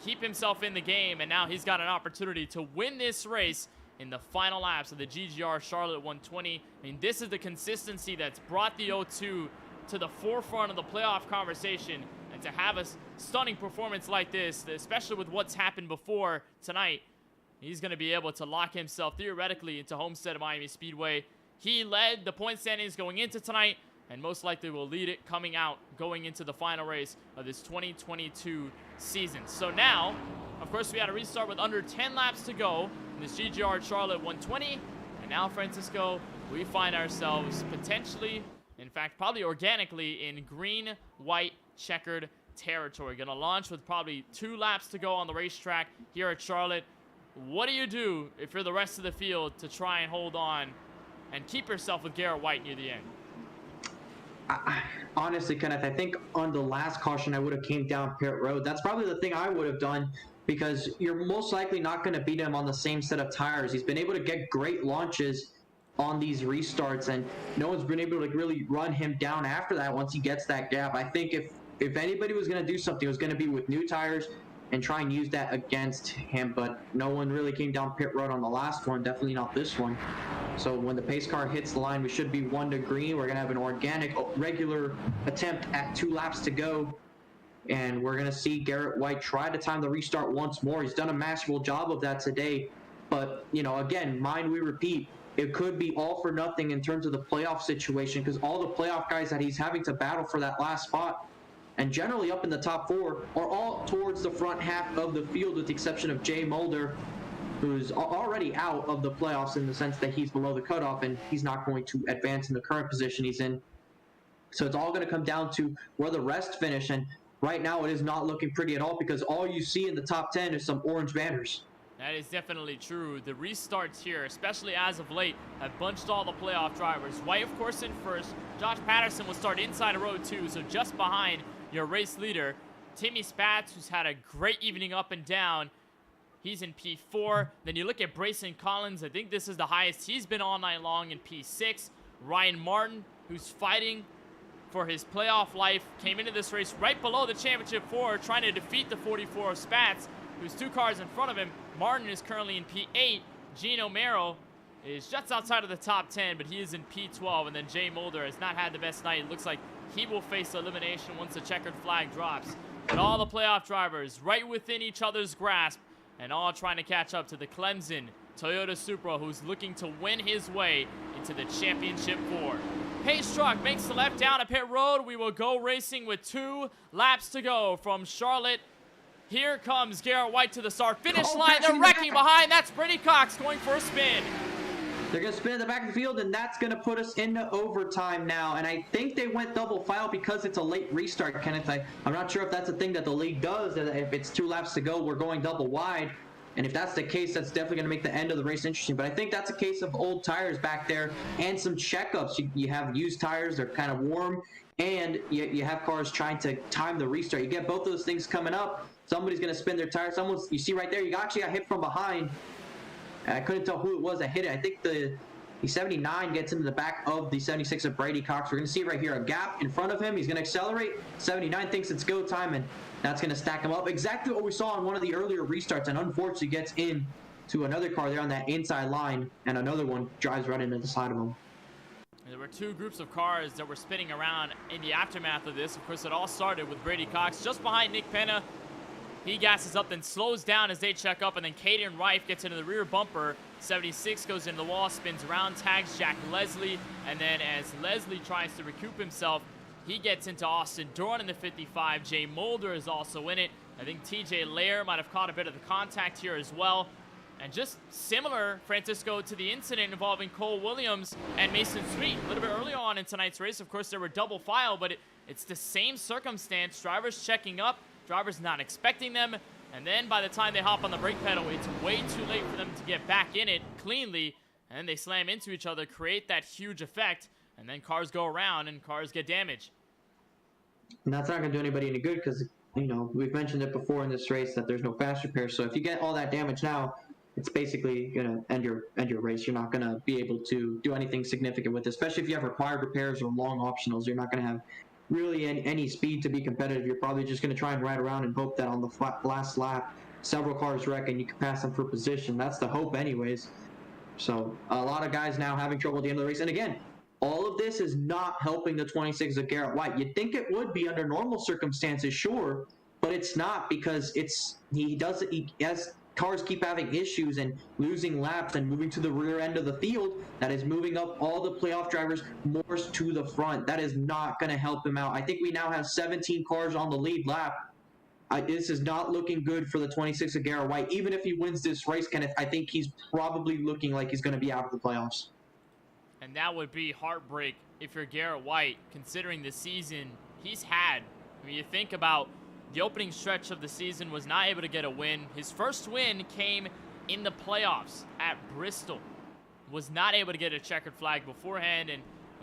keep himself in the game, and now he's got an opportunity to win this race in the final laps of the GGR Charlotte 120. I mean, this is the consistency that's brought the O2 to the forefront of the playoff conversation, and to have a stunning performance like this, especially with what's happened before tonight, he's going to be able to lock himself theoretically into Homestead Miami Speedway. He led the point standings going into tonight, and most likely will lead it coming out going into the final race of this 2022 season. So now, of course, we had a restart with under 10 laps to go in this GGR Charlotte 120. And now, Francisco, we find ourselves potentially, in fact, probably organically, in green, white, checkered territory. Going to launch with probably 2 laps to go on the racetrack here at Charlotte. What do you do if you're the rest of the field to try and hold on and keep yourself with Garrett White near the end? Honestly, Kenneth, I think on the last caution I would have came down pit road. That's probably the thing I would have done, because you're most likely not going to beat him on the same set of tires. He's been able to get great launches on these restarts, and no one's been able to really run him down after that once he gets that gap. I think if anybody was going to do something, it was going to be with new tires and try and use that against him, but no one really came down pit road on the last one, definitely not this one. So when the pace car hits the line, we should be 1 to green. We're going to have an organic, regular attempt at 2 laps to go, and we're going to see Garrett White try to time the restart once more. He's done a masterful job of that today, but, you know, again, mind we repeat, it could be all for nothing in terms of the playoff situation, because all the playoff guys that he's having to battle for that last spot, and generally up in the top 4, are all towards the front half of the field, with the exception of Jay Mulder, who's already out of the playoffs in the sense that he's below the cutoff and he's not going to advance in the current position he's in. So it's all going to come down to where the rest finish, and right now it is not looking pretty at all, because all you see in the top 10 is some orange banners. That is definitely true. The restarts here, especially as of late, have bunched all the playoff drivers. White, of course, in first. Josh Patterson will start inside of row 2, so just behind your race leader. Timmy Spatz, who's had a great evening up and down, he's in P4. Then you look at Brayson Collins. I think this is the highest he's been all night long, in P6. Ryan Martin, who's fighting for his playoff life, came into this race right below the championship 4, trying to defeat the 44 of Spatz, who's 2 cars in front of him. Martin is currently in P8. Gino Mero is just outside of the top 10, but he is in P12. And then Jay Mulder has not had the best night. It looks like he will face elimination once the checkered flag drops. But all the playoff drivers right within each other's grasp, and all trying to catch up to the Clemson Toyota Supra, who's looking to win his way into the championship 4. Pace truck makes the left down a pit road. We will go racing with 2 laps to go from Charlotte. Here comes Garrett White to the start finish line. They're wrecking behind. That's Brady Cox going for a spin. They're going to spin at the back of the field, and that's going to put us into overtime now. And I think they went double file because it's a late restart, Kenneth. I'm not sure if that's a thing that the league does. If it's 2 laps to go, we're going double wide. And if that's the case, that's definitely going to make the end of the race interesting. But I think that's a case of old tires back there and some checkups. You have used tires. They're kind of warm. And you have cars trying to time the restart. You get both those things coming up. Somebody's going to spin their tires. You see right there, you actually got hit from behind. I couldn't tell who it was that hit it. I think the 79 gets into the back of the 76 of Brady Cox. We're going to see right here a gap in front of him. He's going to accelerate. 79 thinks it's go time, and that's going to stack him up. Exactly what we saw on one of the earlier restarts, and unfortunately gets in to another car there on that inside line, and another one drives right into the side of him. There were 2 groups of cars that were spinning around in the aftermath of this. Of course, it all started with Brady Cox just behind Nick Pena. He gasses up, then slows down as they check up, and then Caden Reif gets into the rear bumper. 76 goes into the wall, spins around, tags Jack Leslie, and then as Leslie tries to recoup himself, he gets into Austin Dorn in the 55. Jay Mulder is also in it. I think TJ Lair might have caught a bit of the contact here as well. And just similar, Francisco, to the incident involving Cole Williams and Mason Sweet a little bit earlier on in tonight's race. Of course, there were double file, but it's the same circumstance. Drivers checking up, drivers not expecting them, and then by the time they hop on the brake pedal, it's way too late for them to get back in it cleanly, and then they slam into each other, create that huge effect, and then cars go around and cars get damaged. And that's not going to do anybody any good, because, you know, we've mentioned it before in this race that there's no fast repair. So if you get all that damage now, it's basically going to end your race. You're not going to be able to do anything significant with it, especially if you have required repairs or long optionals. You're not going to have really any speed to be competitive. You're probably just going to try and ride around and hope that on the last lap, several cars wreck and you can pass them for position. That's the hope anyways. So a lot of guys now having trouble at the end of the race. And again, all of this is not helping the 26 of Garrett White. You'd think it would be under normal circumstances, sure, but it's not, because he has cars keep having issues and losing laps and moving to the rear end of the field. That is moving up all the playoff drivers more to the front. That is not going to help him out. I think we now have 17 cars on the lead lap. This is not looking good for the 26 of Garrett White. Even if he wins this race, Kenneth, I think he's probably looking like he's going to be out of the playoffs. And that would be heartbreak if you're Garrett White, considering the season he's had. I mean, you think about the opening stretch of the season, was not able to get a win. His first win came in the playoffs at Bristol. Was not able to get a checkered flag beforehand, and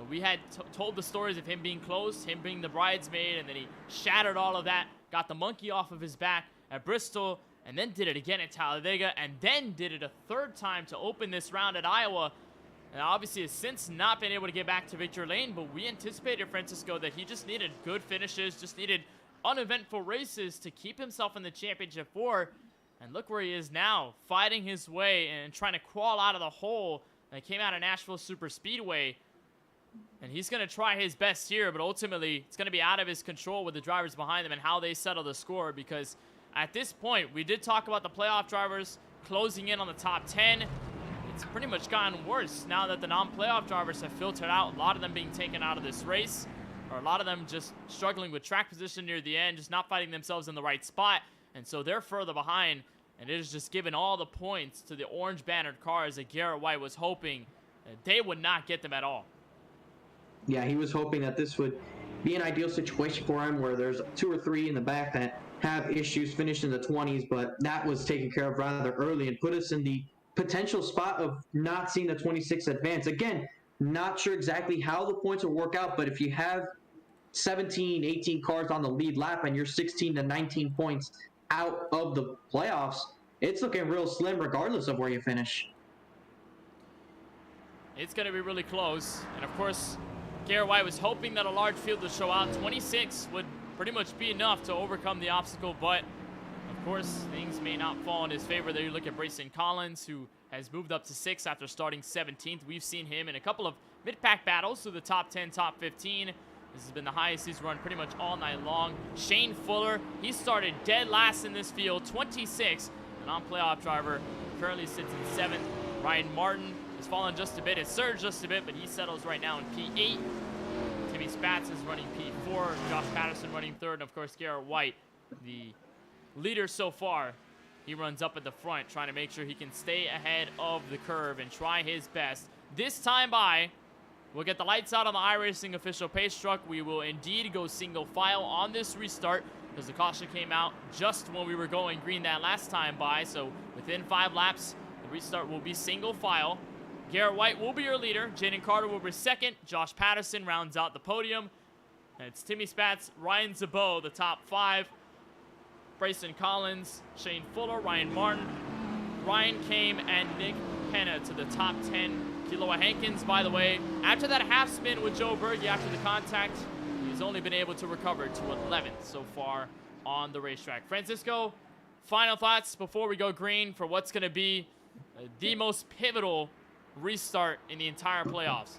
we had told the stories of him being close, him being the bridesmaid, and then he shattered all of that, got the monkey off of his back at Bristol, and then did it again at Talladega, and then did it a third time to open this round at Iowa. And obviously has since not been able to get back to victory lane, but we anticipated, Francisco, that he just needed good finishes, just needed uneventful races to keep himself in the championship four. And look where he is now, fighting his way and trying to crawl out of the hole that came out of Nashville Super Speedway. And he's going to try his best here, but ultimately it's going to be out of his control with the drivers behind him and how they settle the score, because at this point, we did talk about the playoff drivers closing in on the top 10. It's pretty much gotten worse now that the non-playoff drivers have filtered out, a lot of them being taken out of this race, or a lot of them just struggling with track position near the end, just not finding themselves in the right spot, and so they're further behind, and it has just given all the points to the orange bannered cars that Garrett White was hoping that they would not get them at all. Yeah, he was hoping that this would be an ideal situation for him, where there's 2 or 3 in the back that have issues, finish in the 20s, but that was taken care of rather early and put us in the potential spot of not seeing the 26 advance. Again, not sure exactly how the points will work out, but if you have 17, 18 cars on the lead lap and you're 16 to 19 points out of the playoffs, it's looking real slim regardless of where you finish. It's going to be really close. And of course, Garrett White was hoping that a large field would show out. 26 would pretty much be enough to overcome the obstacle, but of course, things may not fall in his favor there. You look at Brayson Collins, who has moved up to 6th after starting 17th. We've seen him in a couple of mid-pack battles through the top 10, top 15. This has been the highest he's run pretty much all night long. Shane Fuller, he started dead last in this field, 26. A non-playoff driver, currently sits in 7th. Ryan Martin has fallen just a bit, has surged just a bit, but he settles right now in P8. Timmy Spatz is running P4. Josh Patterson running 3rd. And of course, Garrett White, the leader so far, he runs up at the front, trying to make sure he can stay ahead of the curve and try his best. This time by, we'll get the lights out on the iRacing official pace truck. We will indeed go single file on this restart, because the caution came out just when we were going green that last time by. So within 5 laps, the restart will be single file. Garrett White will be your leader. Jaden Carter will be 2nd. Josh Patterson rounds out the podium. And it's Timmy Spatz, Ryan Zabot, the top 5. Brayson Collins, Shane Fuller, Ryan Martin, Ryan Kame, and Nick Penna to the top 10. Kiloa Hankins, by the way, after that half spin with Joe Berge after the contact, he's only been able to recover to 11th so far on the racetrack. Francisco, final thoughts before we go green for what's going to be the most pivotal restart in the entire playoffs.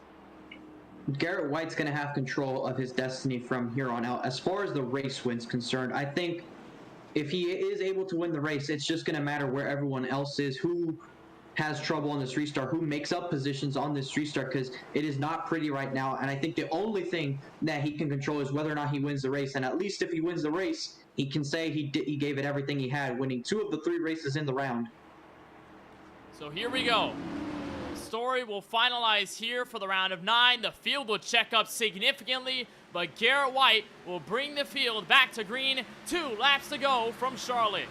Garrett White's going to have control of his destiny from here on out. As far as the race win's concerned, I think if he is able to win the race, it's just going to matter where everyone else is, who has trouble on this restart, who makes up positions on this restart, because it is not pretty right now. And I think the only thing that he can control is whether or not he wins the race. And at least if he wins the race, he can say he gave it everything he had, winning 2 of the 3 races in the round. So here we go. Story will finalize here for the round of 9. The field will check up significantly, but Garrett White will bring the field back to green. 2 laps to go from Charlotte.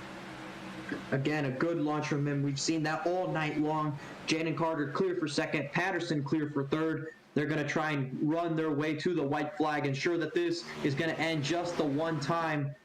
Again, a good launch from him. We've seen that all night long. Jaden Carter clear for 2nd. Patterson clear for 3rd. They're going to try and run their way to the white flag, ensure that this is going to end just the one time.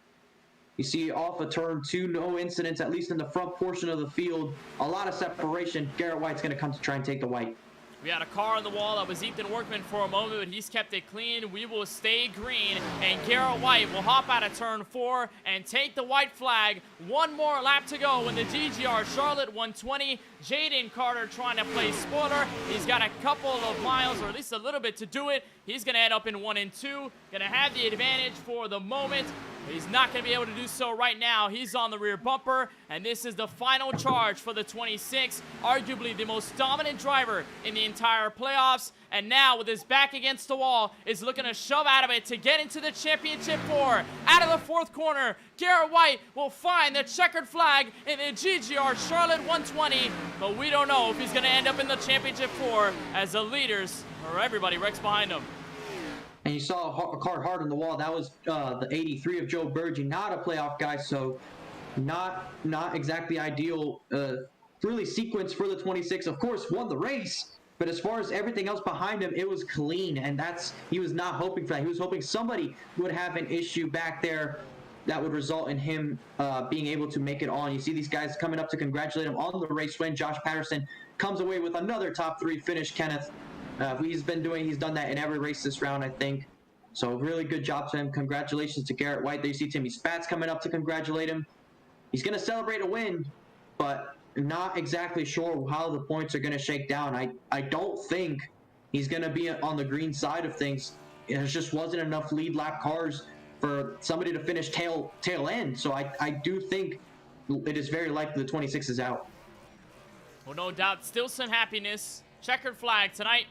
You see off of turn 2, no incidents, at least in the front portion of the field. A lot of separation. Garrett White's going to come to try and take the white. We had a car on the wall. That was Ethan Workman for a moment, but he's kept it clean. We will stay green, and Garrett White will hop out of turn 4 and take the white flag. One more lap to go in the GGR Charlotte 120. Jaden Carter trying to play spoiler. He's got a couple of miles, or at least a little bit, to do it. He's going to end up in 1 and 2. Going to have the advantage for the moment. He's not going to be able to do so right now. He's on the rear bumper, and this is the final charge for the 26, arguably the most dominant driver in the entire playoffs. And now, with his back against the wall, is looking to shove out of it to get into the championship 4. Out of the 4th corner, Garrett White will find the checkered flag in the GGR Charlotte 120, but we don't know if he's going to end up in the championship 4 as the leaders, or everybody, wrecks behind him. And you saw a card hard on the wall. That was the 83 of Joe Burgee, not a playoff guy, so not exactly ideal. Really sequence for the 26. Of course, won the race, but as far as everything else behind him, it was clean, and he was not hoping for that. He was hoping somebody would have an issue back there that would result in him being able to make it on. You see these guys coming up to congratulate him on the race win. Josh Patterson comes away with another top 3 finish, Kenneth. He's done that in every race this round, I think. So really good job to him. Congratulations to Garrett White. There you see Timmy Spats coming up to congratulate him. He's going to celebrate a win, but not exactly sure how the points are going to shake down. I don't think he's going to be on the green side of things. There just wasn't enough lead lap cars for somebody to finish tail end. So I do think it is very likely the 26 is out. Well, no doubt, still some happiness. Checkered flag tonight.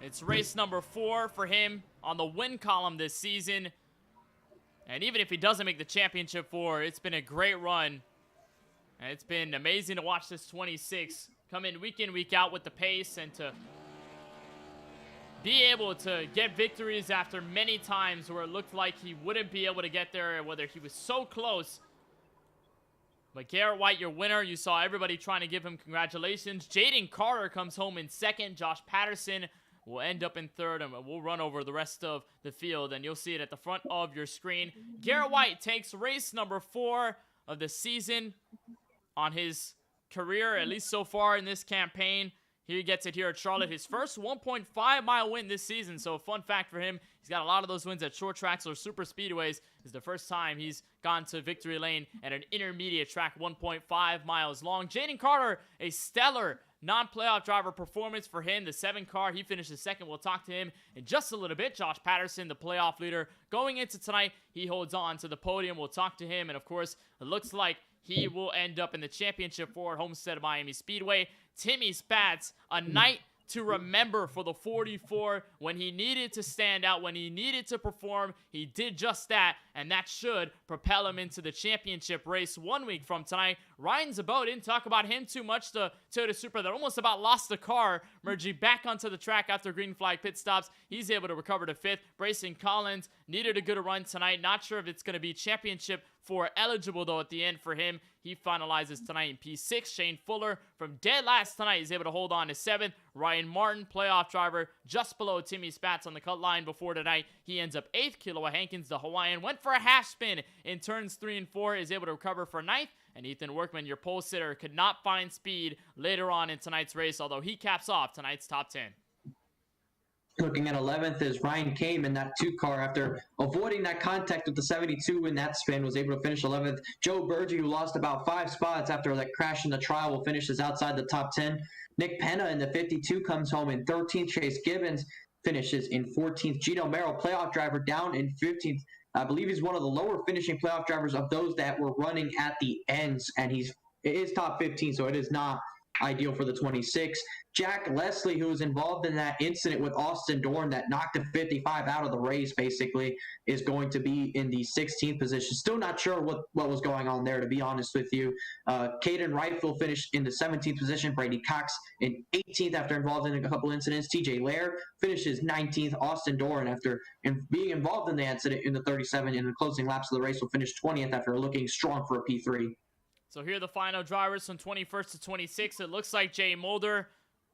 It's race number 4 for him on the win column this season. And even if he doesn't make the championship 4, it's been a great run. And it's been amazing to watch this 26 come in, week out with the pace and to be able to get victories after many times where it looked like he wouldn't be able to get there, whether he was so close. But Garrett White, your winner. You saw everybody trying to give him congratulations. Jaden Carter comes home in 2nd. Josh Patterson will end up in 3rd, and we'll run over the rest of the field, and you'll see it at the front of your screen. Garrett White takes race number 4 of the season on his career, at least so far in this campaign. He gets it here at Charlotte. His first 1.5-mile win this season. So a fun fact for him, he's got a lot of those wins at short tracks or super speedways. This is the first time he's gone to victory lane at an intermediate track 1.5 miles long. Jaden Carter, a stellar non-playoff driver performance for him. The 7 car, he finishes 2nd. We'll talk to him in just a little bit. Josh Patterson, the playoff leader, going into tonight, he holds on to the podium. We'll talk to him, and of course, it looks like he will end up in the championship 4 at Homestead Miami Speedway. Timmy Spats, a night to remember for the 44. When he needed to stand out, when he needed to perform, he did just that, and that should propel him into the championship race 1 week from tonight. Ryan Zabot, didn't talk about him too much. The Toyota Supra that almost about lost the car, merging back onto the track after green flag pit stops. He's able to recover to 5th. Brayson Collins needed a good run tonight. Not sure if it's going to be championship 4 eligible, though, at the end for him. He finalizes tonight in P6. Shane Fuller from dead last tonight is able to hold on to 7th. Ryan Martin, playoff driver, just below Timmy Spats on the cut line before tonight. He ends up 8th. Kilowa Hankins, the Hawaiian, went for a half spin in turns 3 and 4, is able to recover for 9th. And Ethan Workman, your pole sitter, could not find speed later on in tonight's race, although he caps off tonight's top 10. Looking at 11th is Ryan Kame in that 2 car after avoiding that contact with the 72 in that spin, was able to finish 11th. Joe Burgee, who lost about 5 spots after that crash in the trial, will finishes outside the top 10. Nick Penna in the 52 comes home in 13th. Chase Gibbons finishes in 14th. Gino Merrill, playoff driver, down in 15th. I believe he's one of the lower finishing playoff drivers of those that were running at the ends, and it is top 15, so it is not ideal for the 26. Jack Leslie, who was involved in that incident with Austin Dorn that knocked the 55 out of the race, basically, is going to be in the 16th position. Still not sure what was going on there, to be honest with you. Caden Wright finished in the 17th position. Brady Cox in 18th after involved in a couple incidents. TJ Lair finishes 19th. Austin Dorn, after being involved in the incident in the 37 in the closing laps of the race, will finish 20th after looking strong for a P3. So here are the final drivers from 21st to 26. It looks like Jay Mulder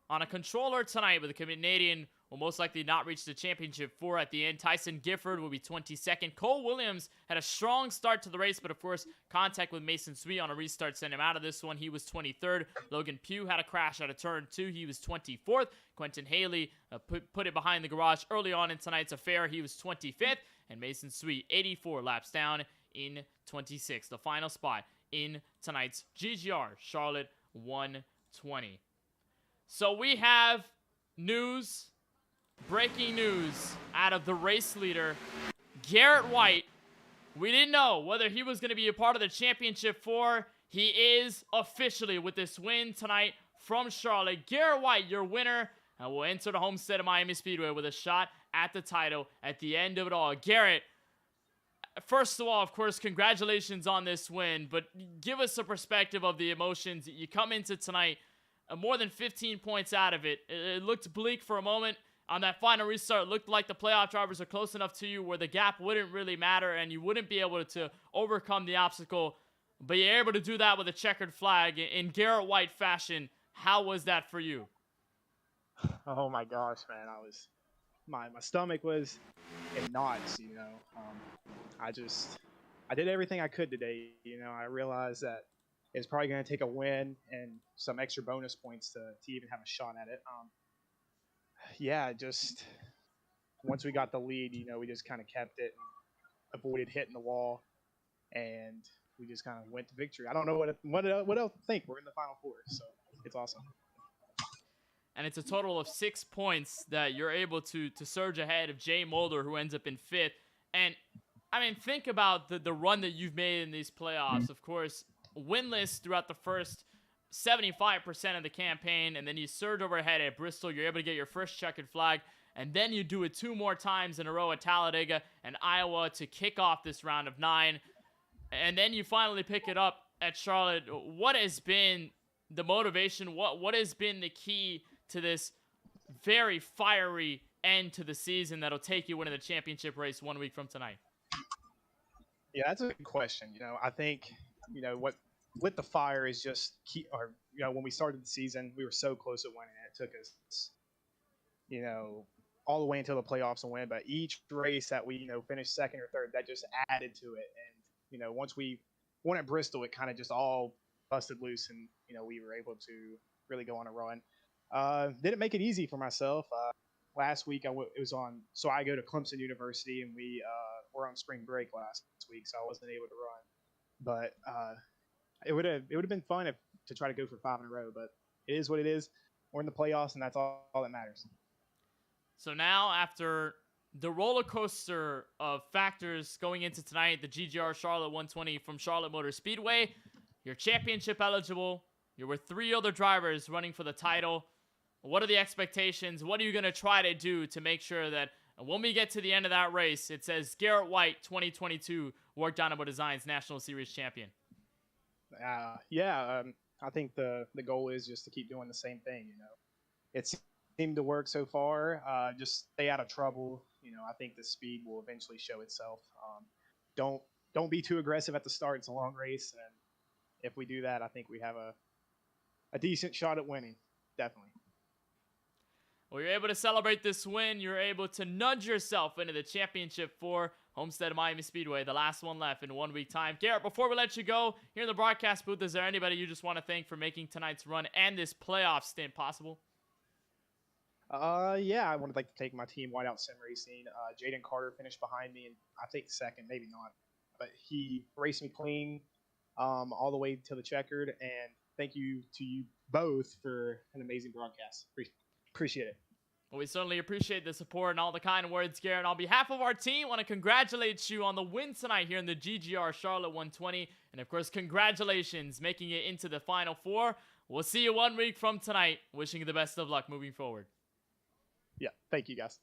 on a controller tonight with the Canadian will most likely not reach the championship 4 at the end. Tyson Gifford will be 22nd. Cole Williams had a strong start to the race, but of course, contact with Mason Sweet on a restart sent him out of this one. He was 23rd. Logan Pugh had a crash at a turn 2. He was 24th. Quentin Haley put it behind the garage early on in tonight's affair. He was 25th. And Mason Sweet, 84 laps down in 26th. The final spot in tonight's GGR Charlotte 120. So we have news, breaking news out of the race leader, Garrett White. We didn't know whether he was going to be a part of the championship 4. He is officially with this win tonight from Charlotte. Garrett White, your winner, and will enter the Homestead of Miami Speedway with a shot at the title at the end of it all. Garrett, first of all, of course, congratulations on this win, but give us a perspective of the emotions. You come into tonight more than 15 points out of it. It looked bleak for a moment. On that final restart, it looked like the playoff drivers are close enough to you where the gap wouldn't really matter and you wouldn't be able to overcome the obstacle, but you're able to do that with a checkered flag in Garrett White fashion. How was that for you? Oh my gosh, man! My stomach was in knots. I did everything I could today. I realized that it's probably going to take a win and some extra bonus points to even have a shot at it. Just once we got the lead, we just kind of kept it, and avoided hitting the wall, and we just kind of went to victory. I don't know what else to think. We're in the Final Four, so it's awesome. And it's a total of 6 points that you're able to surge ahead of Jay Mulder, who ends up in 5th. And, I mean, think about the run that you've made in these playoffs. Of course, winless throughout the first 75% of the campaign, and then you surge overhead at Bristol. You're able to get your first checkered flag, and then you do it 2 more times in a row at Talladega and Iowa to kick off this round of 9. And then you finally pick it up at Charlotte. What has been the motivation? What has been the key to this very fiery end to the season that'll take you into the championship race 1 week from tonight? Yeah, that's a good question. I think, what lit the fire is just when we started the season, we were so close to winning it. It took us, all the way until the playoffs and win. But each race that we, finished second or third, that just added to it. And, once we won at Bristol, it kind of just all busted loose, and, we were able to really go on a run. Didn't make it easy for myself. Last week, so I go to Clemson University, and we were on spring break last week, so I wasn't able to run. But it would have been fun to try to go for 5 in a row, but it is what it is. We're in the playoffs, and that's all that matters. So now, after the roller coaster of factors going into tonight, the GGR Charlotte 120 from Charlotte Motor Speedway, you're championship eligible. You're with 3 other drivers running for the title. What are the expectations? What are you going to try to do to make sure that when we get to the end of that race, it says Garrett White 2022 WORC Dynamo Designs National Series Champion? I think the goal is just to keep doing the same thing. It seemed to work so far. Just stay out of trouble. I think the speed will eventually show itself. Don't be too aggressive at the start. It's a long race, and if we do that, I think we have a decent shot at winning. Definitely. Well, you're able to celebrate this win. You're able to nudge yourself into the championship 4, Homestead of Miami Speedway, the last one left in 1 week time. Garrett, before we let you go, here in the broadcast booth, is there anybody you just want to thank for making tonight's run and this playoff stint possible? I would like to thank my team, Whiteout Sim Racing. Jaden Carter finished behind me, and I think second, maybe not, but he raced me clean all the way to the checkered. And thank you to you both for an amazing broadcast. Appreciate it. Well, we certainly appreciate the support and all the kind words, Garrett. On behalf of our team, I want to congratulate you on the win tonight here in the GGR Charlotte 120. And, of course, congratulations making it into the Final Four. We'll see you 1 week from tonight. Wishing you the best of luck moving forward. Yeah, thank you, guys.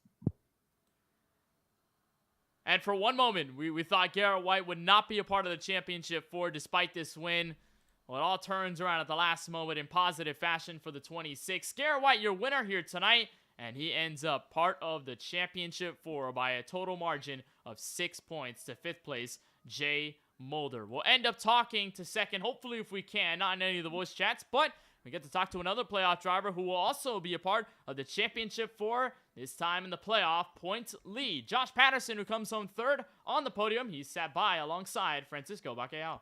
And for one moment, we thought Garrett White would not be a part of the championship 4 despite this win. Well, it all turns around at the last moment in positive fashion for the 26. Garrett White, your winner here tonight, and he ends up part of the championship 4 by a total margin of 6 points to 5th place, Jay Mulder. We'll end up talking to second, hopefully if we can, not in any of the voice chats, but we get to talk to another playoff driver who will also be a part of the championship 4. this time in the playoff point lead. Josh Patterson, who comes home third on the podium, he sat by alongside Francisco Bacallao.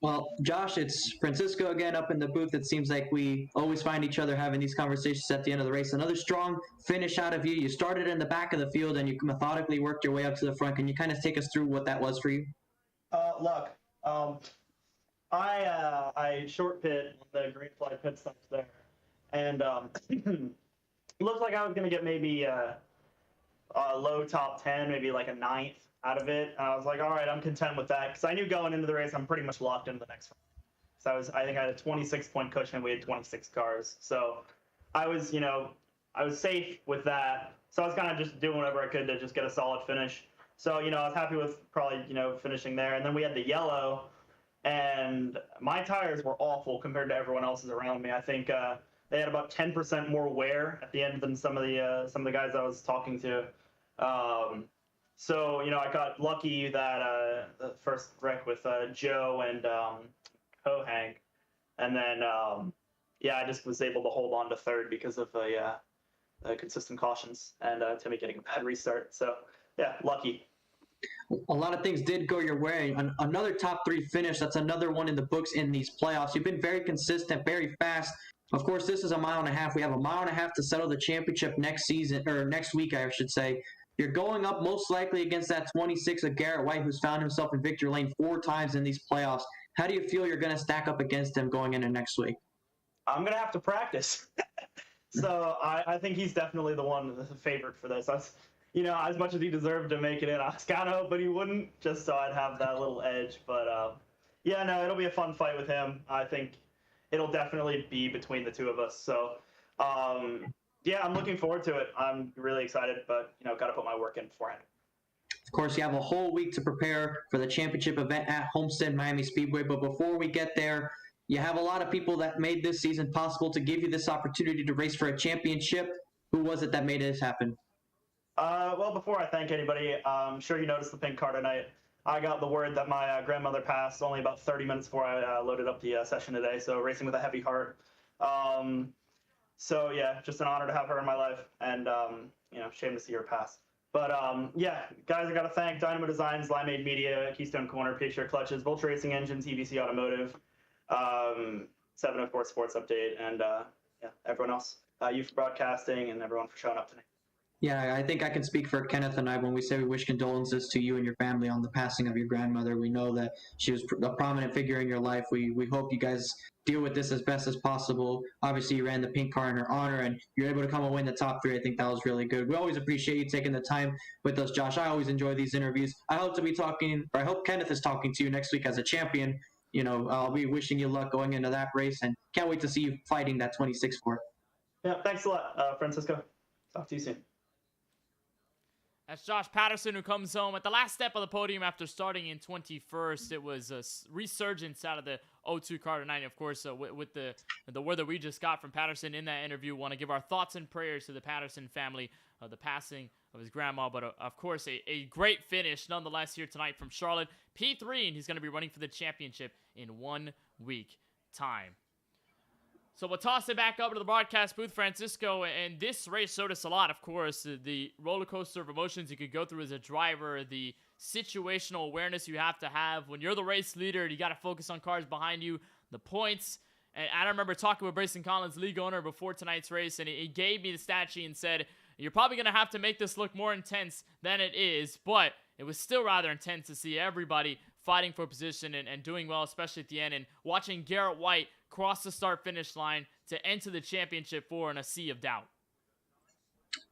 Well, Josh, it's Francisco again up in the booth. It seems like we always find each other having these conversations at the end of the race. Another strong finish out of you. You started in the back of the field and you methodically worked your way up to the front. Can you kind of take us through what that was for you? Luck. I short pit the green flag pit stops there, and it looked like I was going to get maybe a low top 10, maybe like a ninth out of it. And I was like, all right, I'm content with that, because I knew going into the race I'm pretty much locked into the next one. So I think I had a 26-point cushion. We had 26 cars, so I was safe with that. So I was kind of just doing whatever I could to just get a solid finish. So I was happy with probably finishing there. And then we had the yellow, and my tires were awful compared to everyone else's around me. I think they had about 10% more wear at the end than some of the guys I was talking to. So I got lucky that the first wreck with Joe and Kohang, and then I just was able to hold on to third because of the consistent cautions and Timmy getting a bad restart. So yeah, lucky. A lot of things did go your way. Another top 3 finish. That's another one in the books in these playoffs. You've been very consistent, very fast. Of course, this is a mile and a half. We have a mile and a half to settle the championship next season, or next week, I should say. You're going up most likely against that 26 of Garrett White, who's found himself in victory lane 4 times in these playoffs. How do you feel you're going to stack up against him going into next week? I'm going to have to practice. So I think he's definitely the one, the favorite for this. As much as he deserved to make it in, I was kind of hoping he wouldn't, just so I'd have that little edge. But it'll be a fun fight with him. I think it'll definitely be between the two of us. So I'm looking forward to it. I'm really excited, but got to put my work in beforehand. Of course, you have a whole week to prepare for the championship event at Homestead Miami Speedway. But before we get there, you have a lot of people that made this season possible to give you this opportunity to race for a championship. Who was it that made this happen? Well, before I thank anybody, I'm sure you noticed the pink car tonight. I got the word that my grandmother passed only about 30 minutes before I loaded up the session today. So racing with a heavy heart. So yeah, just an honor to have her in my life, and shame to see her pass. But guys, I got to thank Dynamo Designs, Limeade Media, Keystone Corner, PHR Clutches, Vulture Racing Engines, EBC Automotive, 704 Sports Update, and everyone else. You for broadcasting, and everyone for showing up tonight. Yeah, I think I can speak for Kenneth and I when we say we wish condolences to you and your family on the passing of your grandmother. We know that she was a prominent figure in your life. We hope you guys deal with this as best as possible. Obviously, you ran the pink car in her honor, and you're able to come and win the top 3. I think that was really good. We always appreciate you taking the time with us, Josh. I always enjoy these interviews. I hope Kenneth is talking to you next week as a champion. I'll be wishing you luck going into that race, and can't wait to see you fighting that 26 for it. Yeah, thanks a lot, Francisco. Talk to you soon. That's Josh Patterson, who comes home at the last step of the podium after starting in 21st. It was a resurgence out of the 0-2 car tonight. Of course, with the word that we just got from Patterson in that interview, want to give our thoughts and prayers to the Patterson family, the passing of his grandma. But of course, a great finish nonetheless here tonight from Charlotte. P3, and he's going to be running for the championship in 1 week time. So we'll toss it back up to the broadcast booth, Francisco, and this race showed us a lot, of course. The roller coaster of emotions you could go through as a driver, the situational awareness you have to have. When you're the race leader, you got to focus on cars behind you, the points. And I remember talking with Brayson Collins, league owner, before tonight's race, and he gave me the stat sheet and said, you're probably going to have to make this look more intense than it is, but it was still rather intense to see everybody fighting for position and doing well, especially at the end, and watching Garrett White cross the start-finish line to enter the championship four in a sea of doubt.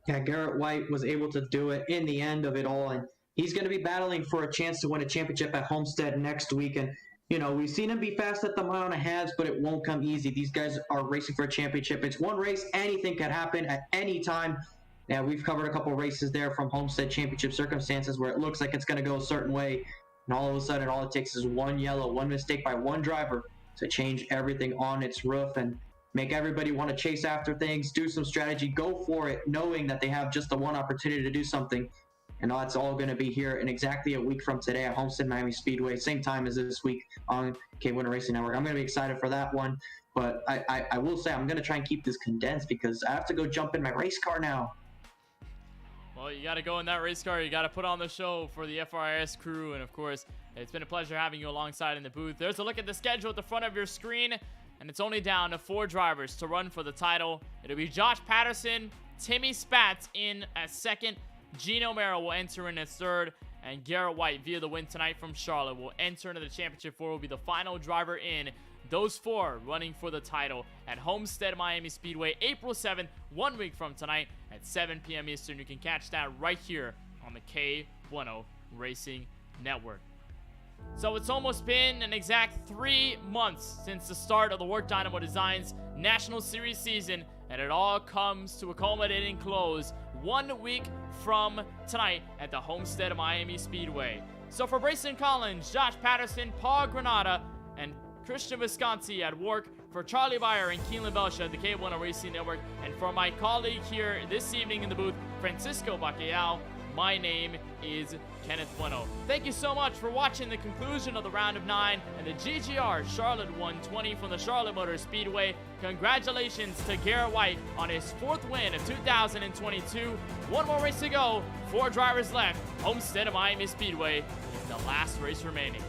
Yeah, Garrett White was able to do it in the end of it all, and he's going to be battling for a chance to win a championship at Homestead next week. And we've seen him be fast at the mile and a half, but it won't come easy. These guys are racing for a championship. It's one race. Anything can happen at any time. Yeah, we've covered a couple races there from Homestead championship circumstances where it looks like it's going to go a certain way, and all of a sudden all it takes is one mistake by one driver to change everything on its roof and make everybody want to chase after things, do some strategy, go for it, knowing that they have just the one opportunity to do something. And that's all going to be here in exactly a week from today at Homestead Miami Speedway, same time as this week on KBueno Racing Network. I'm going to be excited for that one. But I will say I'm going to try and keep this condensed because I have to go jump in my race car now. Well, you got to go in that race car. You got to put on the show for the FRIS crew. And, of course, it's been a pleasure having you alongside in the booth. There's a look at the schedule at the front of your screen. And it's only down to 4 drivers to run for the title. It'll be Josh Patterson, Timmy Spatz in at second. Gino Mera will enter in as third. And Garrett White, via the win tonight from Charlotte, will enter into the championship 4. Will be the final driver in. Those 4 running for the title at Homestead Miami Speedway, April 7th, 1 week from tonight at 7 p.m. Eastern. You can catch that right here on the KBueno Racing Network. So it's almost been an exact 3 months since the start of the WORC Dynamo Designs National Series season, and it all comes to a culminating close 1 week from tonight at the Homestead Miami Speedway. So for Brayson Collins, Josh Patterson, Paul Granada, and Christian Visconti at WORC, for Charlie Beyer and Keelan Belsha at the KBueno Racing Network, and for my colleague here this evening in the booth, Francisco Bacallao, my name is Kenneth Bueno. Thank you so much for watching the conclusion of the round of 9 and the GGR Charlotte 120 from the Charlotte Motor Speedway. Congratulations to Garrett White on his 4th win of 2022. 1 more race to go, 4 drivers left. Homestead of Miami Speedway is the last race remaining.